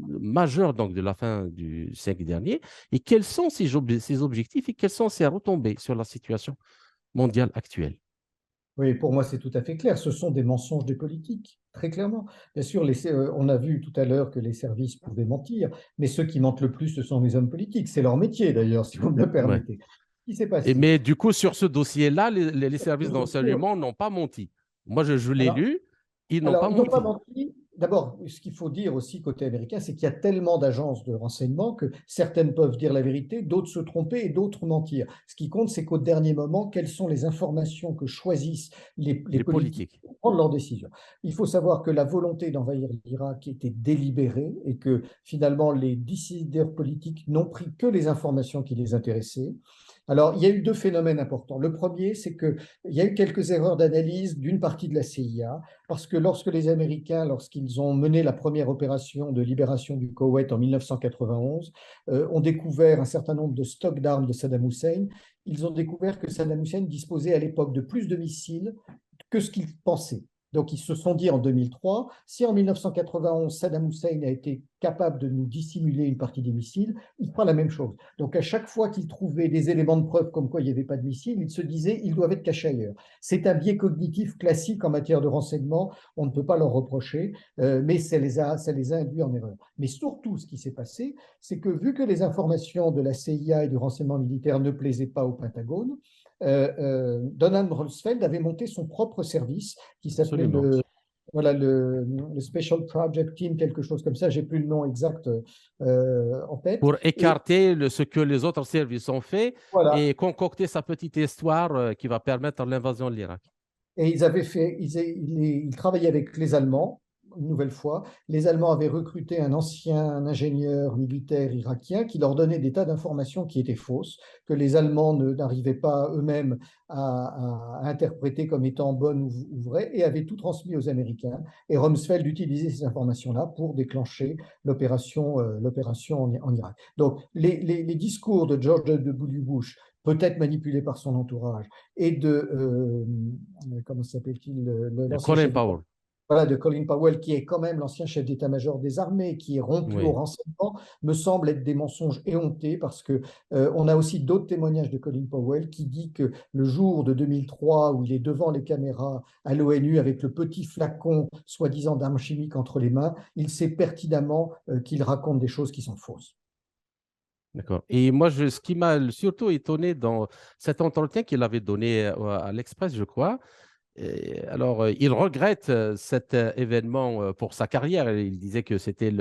majeur donc de la fin du siècle dernier, et quels sont ces objectifs et quelles sont ces retombées sur la situation mondiale actuelle? Oui, pour moi, c'est tout à fait clair. Ce sont des mensonges des politiques, très clairement. Bien sûr, on a vu tout à l'heure que les services pouvaient mentir, mais ceux qui mentent le plus, ce sont les hommes politiques. C'est leur métier, d'ailleurs, si vous me le Ouais. permettez. Qui s'est passé? Mais du coup, sur ce dossier-là, les services Bien sûr. d'enseignement n'ont pas menti. Moi, je l'ai Alors, lu, ils n'ont Alors, pas ils n'ont pas menti. menti. D'abord, ce qu'il faut dire aussi côté américain, c'est qu'il y a tellement d'agences de renseignement que certaines peuvent dire la vérité, d'autres se tromper et d'autres mentir. Ce qui compte, c'est qu'au dernier moment, quelles sont les informations que choisissent les Les politiques politiques. pour prendre leurs décisions. Il faut savoir que la volonté d'envahir l'Irak était délibérée et que finalement, les décideurs politiques n'ont pris que les informations qui les intéressaient. Alors, il y a eu deux phénomènes importants. Le premier, c'est qu'il y a eu quelques erreurs d'analyse d'une partie de la CIA parce que lorsque les Américains, lorsqu'ils ont mené la première opération de libération du Koweït en 1991, ont découvert un certain nombre de stocks d'armes de Saddam Hussein, ils ont découvert que Saddam Hussein disposait à l'époque de plus de missiles que ce qu'ils pensaient. Donc, ils se sont dit en 2003, si en 1991, Saddam Hussein a été capable de nous dissimuler une partie des missiles, il fera la même chose. Donc, à chaque fois qu'ils trouvaient des éléments de preuve comme quoi il n'y avait pas de missiles, ils se disaient, ils doivent être cachés ailleurs. C'est un biais cognitif classique en matière de renseignement, on ne peut pas leur reprocher, mais ça les a induits en erreur. Mais surtout, ce qui s'est passé, c'est que vu que les informations de la CIA et du renseignement militaire ne plaisaient pas au Pentagone, Donald Rumsfeld avait monté son propre service qui s'appelait Absolument. voilà, le Special Project Team, quelque chose comme ça, j'ai plus le nom exact en tête. Pour Et écarter ce que les autres services ont fait voilà, et concocter sa petite histoire qui va permettre l'invasion de l'Irak. et ils avaient fait, ils travaillaient avec les Allemands, une nouvelle fois. Les Allemands avaient recruté un ancien ingénieur militaire irakien qui leur donnait des tas d'informations qui étaient fausses, que les Allemands n'arrivaient pas eux-mêmes à interpréter comme étant bonnes ou vraies, et avaient tout transmis aux Américains. Et Rumsfeld utilisait ces informations-là pour déclencher l'opération en Irak. Donc, les discours de George W. Bush, peut-être manipulés par son entourage, et comment s'appelle-t-il, l'ancien Colin chef d'État, Powell. voilà, de Colin Powell, qui est quand même l'ancien chef d'état-major des armées, qui est rompu au Oui. renseignement, me semble être des mensonges éhontés parce que on a aussi d'autres témoignages de Colin Powell qui dit que le jour de 2003 où il est devant les caméras à l'ONU avec le petit flacon soi-disant d'armes chimiques entre les mains, il sait pertinemment qu'il raconte des choses qui sont fausses. D'accord. Et moi, ce qui m'a surtout étonné dans cet entretien qu'il avait donné à l'Express, je crois, alors, il regrette cet événement pour sa carrière. Il disait que c'était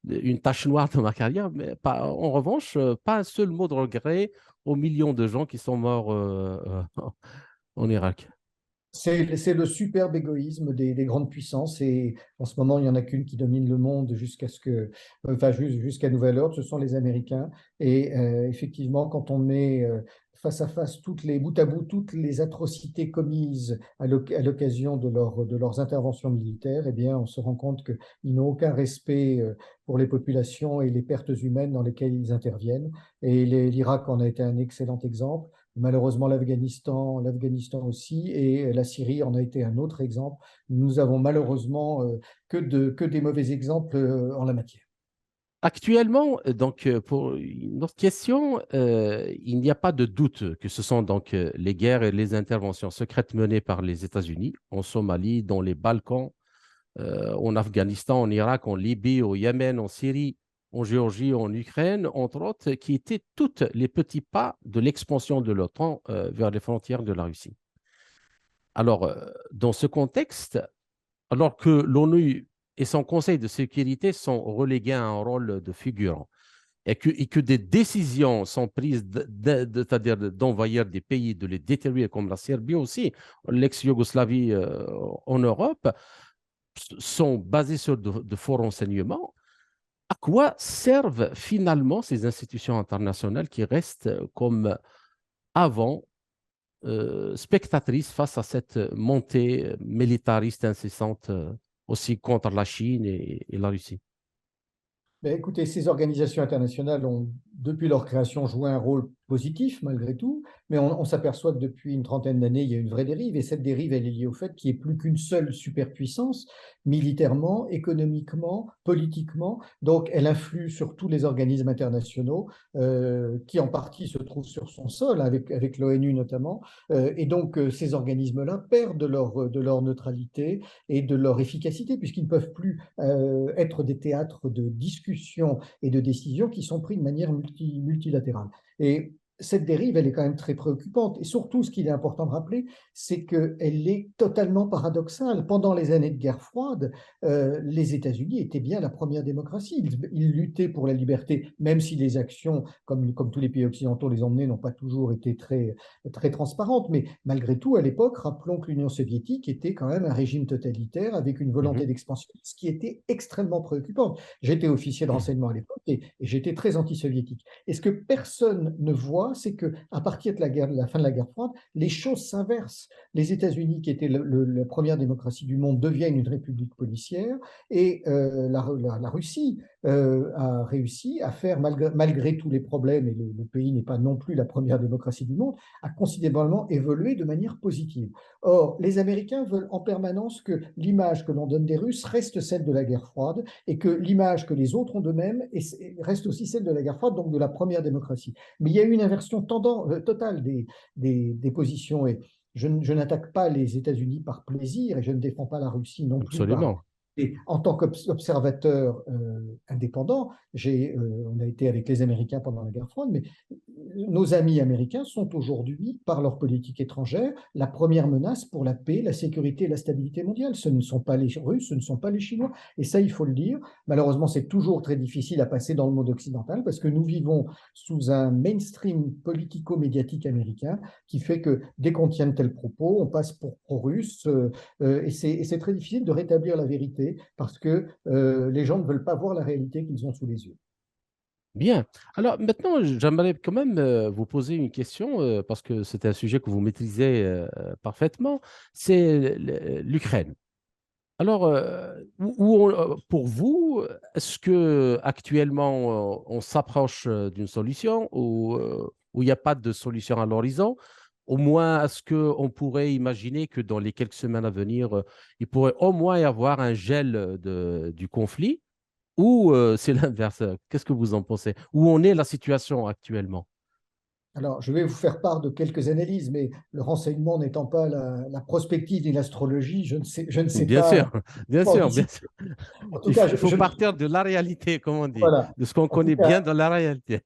une tache noire de ma carrière, mais en revanche, pas un seul mot de regret aux millions de gens qui sont morts en Irak. C'est le superbe égoïsme des grandes puissances et en ce moment, il n'y en a qu'une qui domine le monde jusqu'à nouvel ordre, ce sont les Américains. Et effectivement, quand on met face à face bout à bout toutes les atrocités commises à l'occasion de leurs interventions militaires, eh bien, on se rend compte qu'ils n'ont aucun respect pour les populations et les pertes humaines dans lesquelles ils interviennent. Et l'Irak en a été un excellent exemple. Malheureusement, l'Afghanistan aussi, et la Syrie en a été un autre exemple. Nous avons malheureusement que des mauvais exemples en la matière. Actuellement, donc, pour une autre question, il n'y a pas de doute que ce sont donc les guerres et les interventions secrètes menées par les États-Unis en Somalie, dans les Balkans, en Afghanistan, en Irak, en Libye, au Yémen, en Syrie, en Géorgie, en Ukraine, entre autres, qui étaient toutes les petits pas de l'expansion de l'OTAN vers les frontières de la Russie. Alors, dans ce contexte, alors que l'ONU et son Conseil de sécurité sont relégués à un rôle de figurant et que des décisions sont prises, c'est-à-dire d'envahir des pays, de les détruire, comme la Serbie aussi, l'ex-Yougoslavie en Europe, sont basées sur de faux renseignements. À quoi servent finalement ces institutions internationales qui restent comme avant spectatrices face à cette montée militariste incessante aussi contre la Chine et la Russie? Ben, écoutez, ces organisations internationales ont, depuis leur création, joué un rôle positif malgré tout, mais on s'aperçoit que depuis une trentaine d'années, il y a une vraie dérive, et cette dérive, elle est liée au fait qu'il n'y ait plus qu'une seule superpuissance, militairement, économiquement, politiquement, donc elle influe sur tous les organismes internationaux, qui en partie se trouvent sur son sol, avec l'ONU notamment, et donc ces organismes-là perdent de leur neutralité et de leur efficacité, puisqu'ils ne peuvent plus être des théâtres de discussions et de décisions qui sont prises de manière multilatérale. Et cette dérive, elle est quand même très préoccupante. Et surtout, ce qu'il est important de rappeler, c'est qu'elle est totalement paradoxale. Pendant les années de guerre froide, les États-Unis étaient bien la première démocratie. Ils luttaient pour la liberté, même si les actions, comme tous les pays occidentaux les ont menées, n'ont pas toujours été très transparentes. Mais malgré tout, à l'époque, rappelons que l'Union soviétique était quand même un régime totalitaire avec une volonté Mhm. d'expansion, ce qui était extrêmement préoccupant. J'étais officier de renseignement à l'époque et j'étais très anti-soviétique. Et ce que personne ne voit, c'est qu'à partir de la fin de la guerre froide, les choses s'inversent. Les États-Unis, qui étaient la première démocratie du monde, deviennent une république policière et la Russie a réussi à faire, malgré tous les problèmes, et le pays n'est pas non plus la première démocratie du monde, a considérablement évolué de manière positive. Or, les Américains veulent en permanence que l'image que l'on donne des Russes reste celle de la guerre froide et que l'image que les autres ont d'eux-mêmes reste aussi celle de la guerre froide, donc de la première démocratie. Mais il y a eu une inversion totale des positions et je n'attaque pas les États-Unis par plaisir et je ne défends pas la Russie non plus Absolument. et en tant qu'observateur indépendant, on a été avec les Américains pendant la guerre froide, mais nos amis américains sont aujourd'hui, par leur politique étrangère, la première menace pour la paix, la sécurité et la stabilité mondiale. Ce ne sont pas les Russes, ce ne sont pas les Chinois. Et ça, il faut le dire. Malheureusement, c'est toujours très difficile à passer dans le monde occidental parce que nous vivons sous un mainstream politico-médiatique américain qui fait que dès qu'on tient de tels propos, on passe pour pro-russe. Et c'est très difficile de rétablir la vérité parce que les gens ne veulent pas voir la réalité qu'ils ont sous les yeux. Bien. Alors maintenant, j'aimerais quand même vous poser une question parce que c'est un sujet que vous maîtrisez parfaitement. C'est l'Ukraine. Alors, pour vous, est-ce que actuellement on s'approche d'une solution ou où il n'y a pas de solution à l'horizon? Au moins, est-ce qu'on pourrait imaginer que dans les quelques semaines à venir, il pourrait au moins y avoir un gel du conflit ou c'est l'inverse? Qu'est-ce que vous en pensez? Où en est la situation actuellement? Alors, je vais vous faire part de quelques analyses, mais le renseignement n'étant pas la prospective ni l'astrologie, je ne sais Bien pas sûr, bien quoi sûr, bien anticiper. sûr. En tout Il cas, faut partir de la réalité, comme on dit, voilà. de ce qu'on En tout connaît cas, bien dans la réalité.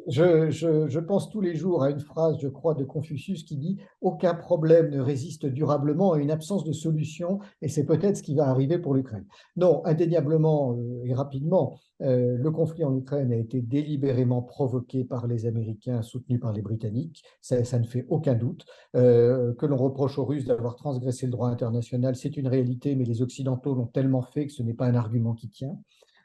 Je pense tous les jours à une phrase, je crois, de Confucius qui dit: aucun problème ne résiste durablement à une absence de solution, et c'est peut-être ce qui va arriver pour l'Ukraine. Non, indéniablement et rapidement, le conflit en Ukraine a été délibérément provoqué par les Américains, soutenus par les Britanniques, ça ne fait aucun doute. Que l'on reproche aux Russes d'avoir transgressé le droit international, c'est une réalité, mais les Occidentaux l'ont tellement fait que ce n'est pas un argument qui tient.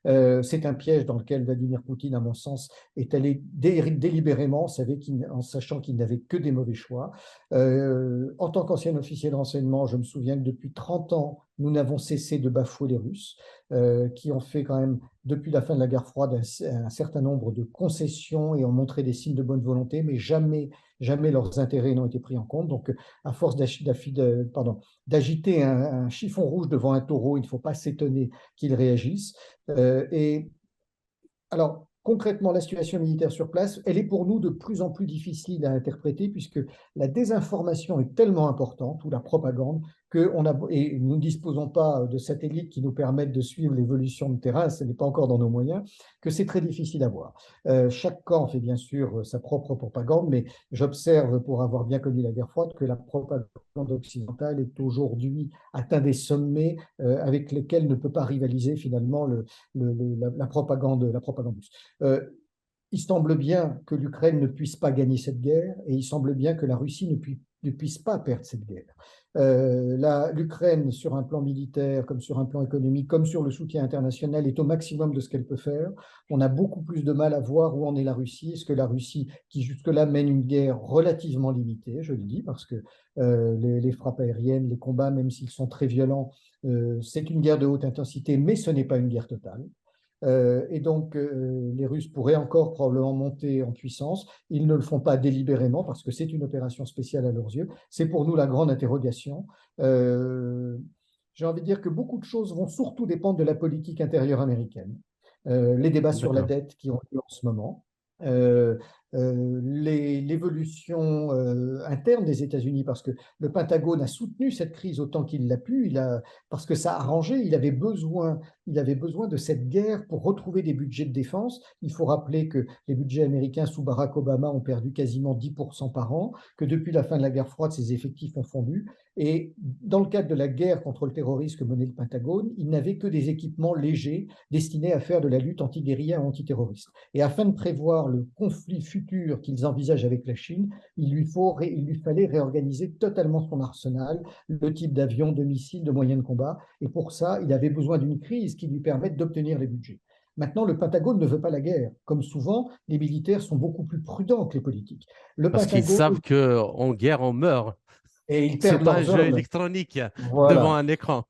C'est un piège dans lequel Vladimir Poutine, à mon sens, est allé délibérément, en sachant qu'il n'avait que des mauvais choix. En tant qu'ancien officier de renseignement, je me souviens que depuis 30 ans, nous n'avons cessé de bafouer les Russes, qui ont fait quand même, depuis la fin de la guerre froide, un certain nombre de concessions et ont montré des signes de bonne volonté, mais jamais leurs intérêts n'ont été pris en compte. Donc, à force d'agiter un chiffon rouge devant un taureau, il ne faut pas s'étonner qu'ils réagissent. Et alors, concrètement, la situation militaire sur place, elle est pour nous de plus en plus difficile à interpréter puisque la désinformation est tellement importante, ou la propagande, et nous ne disposons pas de satellites qui nous permettent de suivre l'évolution de terrain, ce n'est pas encore dans nos moyens, que c'est très difficile à voir. Chaque camp fait bien sûr sa propre propagande, mais j'observe, pour avoir bien connu la guerre froide, que la propagande occidentale est aujourd'hui atteint des sommets avec lesquels ne peut pas rivaliser finalement la propagande russe. Il semble bien que l'Ukraine ne puisse pas gagner cette guerre et il semble bien que la Russie ne puisse pas perdre cette guerre. L'Ukraine, sur un plan militaire, comme sur un plan économique, comme sur le soutien international, est au maximum de ce qu'elle peut faire. On a beaucoup plus de mal à voir où en est la Russie. Est-ce que la Russie, qui jusque-là mène une guerre relativement limitée, je le dis, parce que les frappes aériennes, les combats, même s'ils sont très violents, c'est une guerre de haute intensité, mais ce n'est pas une guerre totale. Et donc, les Russes pourraient encore probablement monter en puissance. Ils ne le font pas délibérément parce que c'est une opération spéciale à leurs yeux. C'est pour nous la grande interrogation. J'ai envie de dire que beaucoup de choses vont surtout dépendre de la politique intérieure américaine. Les débats sur la D'accord. dette qui ont lieu en ce moment, euh, l'évolution interne des États-Unis, parce que le Pentagone a soutenu cette crise autant qu'il l'a pu, parce que ça a arrangé, il avait besoin de cette guerre pour retrouver des budgets de défense. Il faut rappeler que les budgets américains sous Barack Obama ont perdu quasiment 10% par an, que depuis la fin de la guerre froide, ces effectifs ont fondu. Et dans le cadre de la guerre contre le terrorisme que menait le Pentagone, il n'avait que des équipements légers destinés à faire de la lutte anti-guérilla et antiterroriste. Et afin de prévoir le conflit futur qu'ils envisagent avec la Chine, il lui fallait réorganiser totalement son arsenal, le type d'avions, de missiles, de moyens de combat. Et pour ça, il avait besoin d'une crise qui lui permette d'obtenir les budgets. Maintenant, le Pentagone ne veut pas la guerre. Comme souvent, les militaires sont beaucoup plus prudents que les politiques. Le Parce qu'ils Pentagone, savent qu'en guerre, on meurt. et ils C'est perdent pas un leurs jeu hommes. électronique devant Voilà. un écran.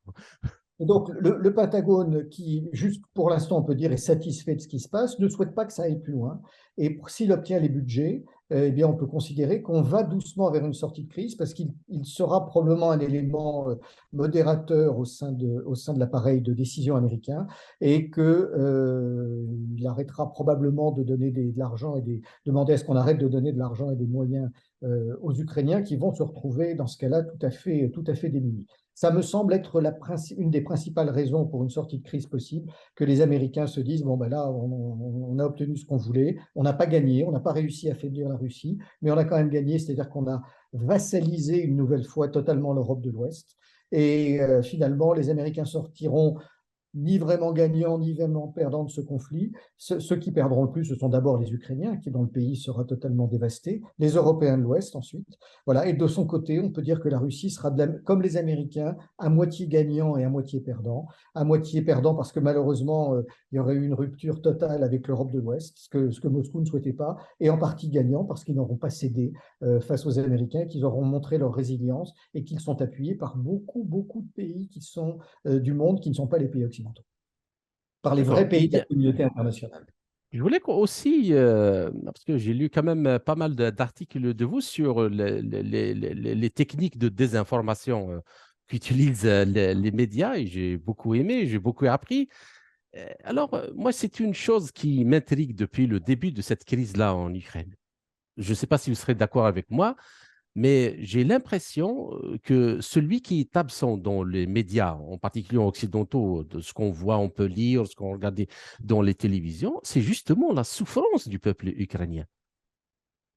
Et donc, le Pentagone, qui, juste pour l'instant, on peut dire, est satisfait de ce qui se passe, ne souhaite pas que ça aille plus loin. Et s'il obtient les budgets, eh bien, on peut considérer qu'on va doucement vers une sortie de crise parce qu'il sera probablement un élément modérateur au sein de l'appareil de décision américain et qu'il arrêtera probablement de donner de l'argent demander à ce qu'on arrête de donner de l'argent et des moyens aux Ukrainiens qui vont se retrouver dans ce cas-là tout à fait démunis. Ça me semble être une des principales raisons pour une sortie de crise possible, que les Américains se disent, bon ben là, on a obtenu ce qu'on voulait, on n'a pas gagné, on n'a pas réussi à affaiblir la Russie, mais on a quand même gagné, c'est-à-dire qu'on a vassalisé une nouvelle fois totalement l'Europe de l'Ouest. Et finalement, les Américains sortiront ni vraiment gagnant, ni vraiment perdant de ce conflit. Ceux qui perdront le plus, ce sont d'abord les Ukrainiens, dont le pays sera totalement dévasté, les Européens de l'Ouest ensuite. Voilà. Et de son côté, on peut dire que la Russie sera, comme les Américains, à moitié gagnant et à moitié perdant. À moitié perdant parce que malheureusement, il y aurait eu une rupture totale avec l'Europe de l'Ouest, ce que Moscou ne souhaitait pas, et en partie gagnant parce qu'ils n'auront pas cédé face aux Américains, qu'ils auront montré leur résilience et qu'ils sont appuyés par beaucoup de pays du monde qui ne sont pas les pays occidentaux, par les D'accord. vrais pays de la communauté internationale. Je voulais aussi, parce que j'ai lu quand même pas mal d'articles de vous sur les techniques de désinformation qu'utilisent les médias et j'ai beaucoup aimé, j'ai beaucoup appris. Alors, moi, c'est une chose qui m'intrigue depuis le début de cette crise-là en Ukraine. Je ne sais pas si vous serez d'accord avec moi. Mais j'ai l'impression que celui qui est absent dans les médias, en particulier occidentaux, de ce qu'on voit, on peut lire, ce qu'on regarde dans les télévisions, c'est justement la souffrance du peuple ukrainien.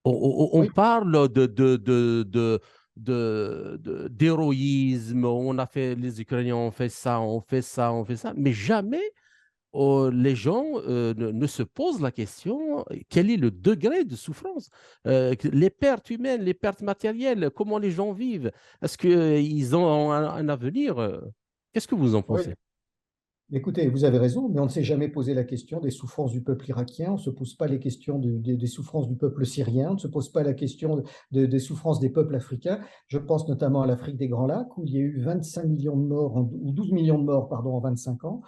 On Oui, parle d'héroïsme, on a fait, les Ukrainiens ont fait ça, on fait ça, on fait ça, mais jamais les gens ne se posent la question quel est le degré de souffrance, les pertes humaines, les pertes matérielles, comment les gens vivent, est-ce qu'ils ont un avenir? Qu'est-ce que vous en oui. pensez? Écoutez, vous avez raison, mais on ne s'est jamais posé la question des souffrances du peuple irakien, on ne se pose pas les questions des souffrances du peuple syrien, on ne se pose pas la question des souffrances des peuples africains. Je pense notamment à l'Afrique des Grands Lacs, où il y a eu 25 millions de morts, ou 12 millions de morts, pardon, en 25 ans.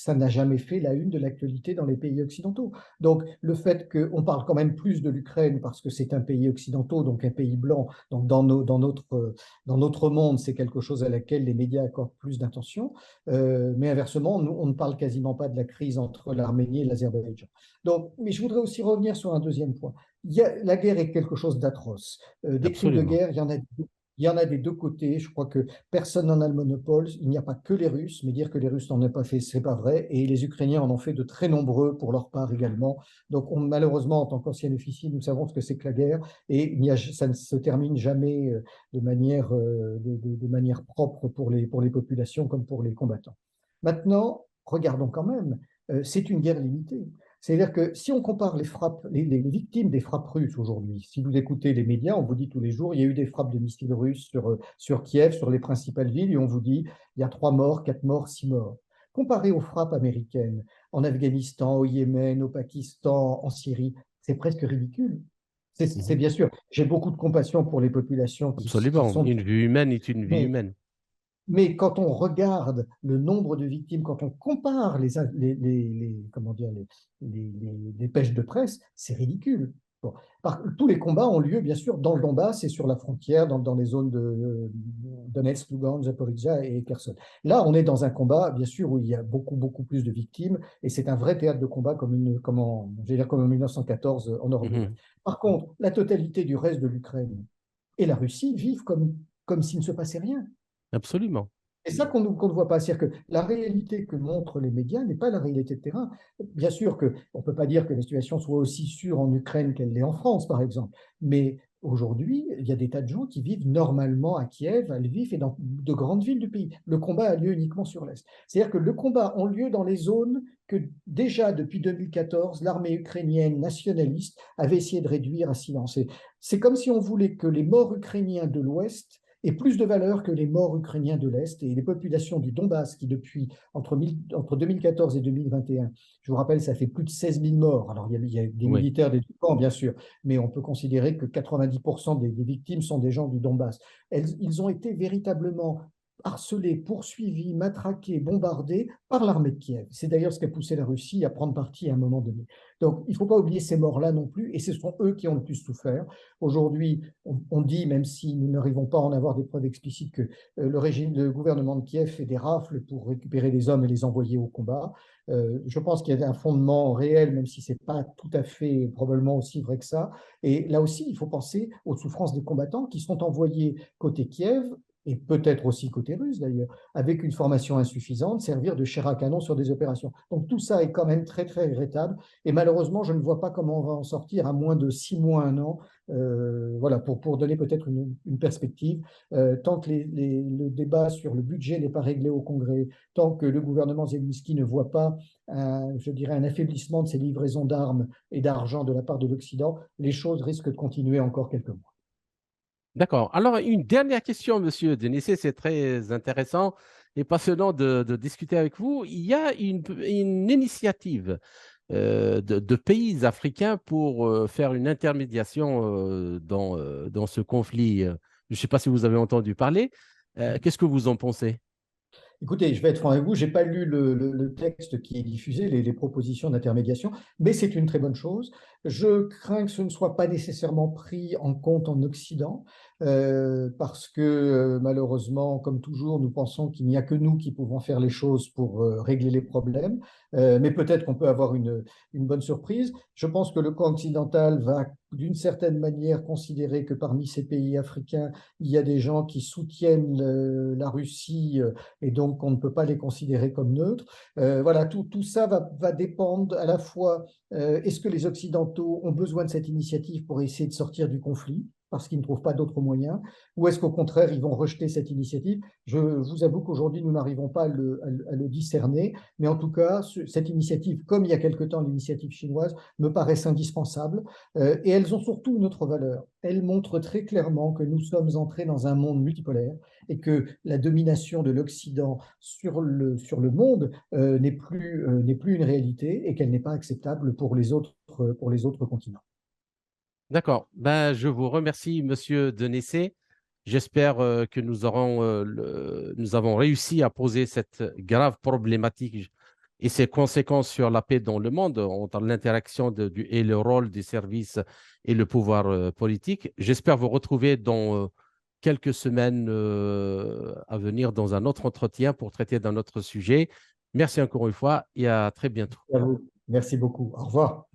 Ça n'a jamais fait la une de l'actualité dans les pays occidentaux. Donc, le fait qu'on parle quand même plus de l'Ukraine parce que c'est un pays occidental, donc un pays blanc, donc dans notre monde, c'est quelque chose à laquelle les médias accordent plus d'attention. Mais inversement, on ne parle quasiment pas de la crise entre l'Arménie et l'Azerbaïdjan. Donc, mais je voudrais aussi revenir sur un deuxième point. La guerre est quelque chose d'atroce. Des crimes de Absolument. guerre, il y en a des deux côtés. Je crois que personne n'en a le monopole. Il n'y a pas que les Russes, mais dire que les Russes n'en ont pas fait, c'est pas vrai. Et les Ukrainiens en ont fait de très nombreux pour leur part également. Donc, malheureusement, en tant qu'ancien officier, nous savons ce que c'est que la guerre. Et ça ne se termine jamais de manière propre pour les populations comme pour les combattants. Maintenant, regardons quand même, c'est une guerre limitée. C'est-à-dire que si on compare les frappes, les victimes des frappes russes aujourd'hui, si vous écoutez les médias, on vous dit tous les jours, il y a eu des frappes de missiles russes sur Kiev, sur les principales villes, et on vous dit, il y a 3 morts, 4 morts, 6 morts. Comparé aux frappes américaines en Afghanistan, au Yémen, au Pakistan, en Syrie, c'est presque ridicule. C'est Mhm. bien sûr, j'ai beaucoup de compassion pour les populations qui Absolument. sont... Une vie humaine est une vie Mais humaine. mais quand on regarde le nombre de victimes, quand on compare comment dire, les dépêches de presse, c'est ridicule. Bon. Tous les combats ont lieu, bien sûr, dans le Donbass et sur la frontière, dans les zones de Donetsk, Lugansk, Zaporizhia et Kherson. Là, on est dans un combat, bien sûr, où il y a beaucoup, beaucoup plus de victimes, et c'est un vrai théâtre de combat comme en 1914 en Europe de l'Ouest. Mhm. Par contre, la totalité du reste de l'Ukraine et la Russie vivent comme s'il ne se passait rien. Absolument. C'est ça qu'on ne voit pas. C'est-à-dire que la réalité que montrent les médias n'est pas la réalité de terrain. Bien sûr qu'on ne peut pas dire que la situation soit aussi sûre en Ukraine qu'elle l'est en France, par exemple. Mais aujourd'hui, il y a des tas de gens qui vivent normalement à Kiev, à Lviv et dans de grandes villes du pays. Le combat a lieu uniquement sur l'Est. C'est-à-dire que le combat a lieu dans les zones que déjà depuis 2014, l'armée ukrainienne nationaliste avait essayé de réduire à silence. C'est comme si on voulait que les morts ukrainiens de l'Ouest aient plus de valeur que les morts ukrainiens de l'Est et les populations du Donbass qui, entre 2014 et 2021, je vous rappelle, ça fait plus de 16 000 morts. Alors, il y a des Oui. militaires des deux camps, bien sûr, mais on peut considérer que 90% des victimes sont des gens du Donbass. Ils ont été véritablement harcelés, poursuivis, matraqués, bombardés par l'armée de Kiev. C'est d'ailleurs ce qui a poussé la Russie à prendre parti à un moment donné. Donc, il ne faut pas oublier ces morts-là non plus, et ce sont eux qui ont le plus souffert. Aujourd'hui, on dit, même si nous n'arrivons pas à en avoir des preuves explicites, que le gouvernement de Kiev fait des rafles pour récupérer les hommes et les envoyer au combat. Je pense qu'il y a un fondement réel, même si ce n'est pas tout à fait probablement aussi vrai que ça. Et là aussi, il faut penser aux souffrances des combattants qui sont envoyés côté Kiev, et peut-être aussi côté russe d'ailleurs, avec une formation insuffisante, servir de chair à canon sur des opérations. Donc tout ça est quand même très très regrettable. Et malheureusement, je ne vois pas comment on va en sortir à moins de 6 mois, un an, voilà, pour donner peut-être une perspective. Tant que le débat sur le budget n'est pas réglé au Congrès, tant que le gouvernement Zelensky ne voit pas, je dirais, un affaiblissement de ses livraisons d'armes et d'argent de la part de l'Occident, les choses risquent de continuer encore quelques mois. D'accord. Alors, une dernière question, Monsieur Denisset, c'est très intéressant et passionnant de discuter avec vous. Il y a une initiative de pays africains pour faire une intermédiation dans ce conflit. Je ne sais pas si vous avez entendu parler. Qu'est-ce que vous en pensez? Écoutez, je vais être franc avec vous, je n'ai pas lu le texte qui est diffusé, les propositions d'intermédiation, mais c'est une très bonne chose. Je crains que ce ne soit pas nécessairement pris en compte en Occident. parce que malheureusement, comme toujours, nous pensons qu'il n'y a que nous qui pouvons faire les choses pour régler les problèmes. Mais peut-être qu'on peut avoir une bonne surprise. Je pense que le camp occidental va d'une certaine manière considérer que parmi ces pays africains, il y a des gens qui soutiennent la Russie et donc on ne peut pas les considérer comme neutres. Voilà, tout ça va dépendre à la fois, est-ce que les Occidentaux ont besoin de cette initiative pour essayer de sortir du conflit, parce qu'ils ne trouvent pas d'autres moyens, ou est-ce qu'au contraire, ils vont rejeter cette initiative? Je vous avoue qu'aujourd'hui, nous n'arrivons pas à le discerner, mais en tout cas, cette initiative, comme il y a quelque temps l'initiative chinoise, me paraissent indispensables, et elles ont surtout une autre valeur. Elles montrent très clairement que nous sommes entrés dans un monde multipolaire et que la domination de l'Occident sur le monde n'est plus une réalité et qu'elle n'est pas acceptable pour les autres continents. D'accord. Ben, je vous remercie, Monsieur Denessé. J'espère que nous avons réussi à poser cette grave problématique et ses conséquences sur la paix dans le monde, entre l'interaction et le rôle des services et le pouvoir politique. J'espère vous retrouver dans quelques semaines à venir dans un autre entretien pour traiter d'un autre sujet. Merci encore une fois et à très bientôt. À vous. Merci beaucoup. Au revoir.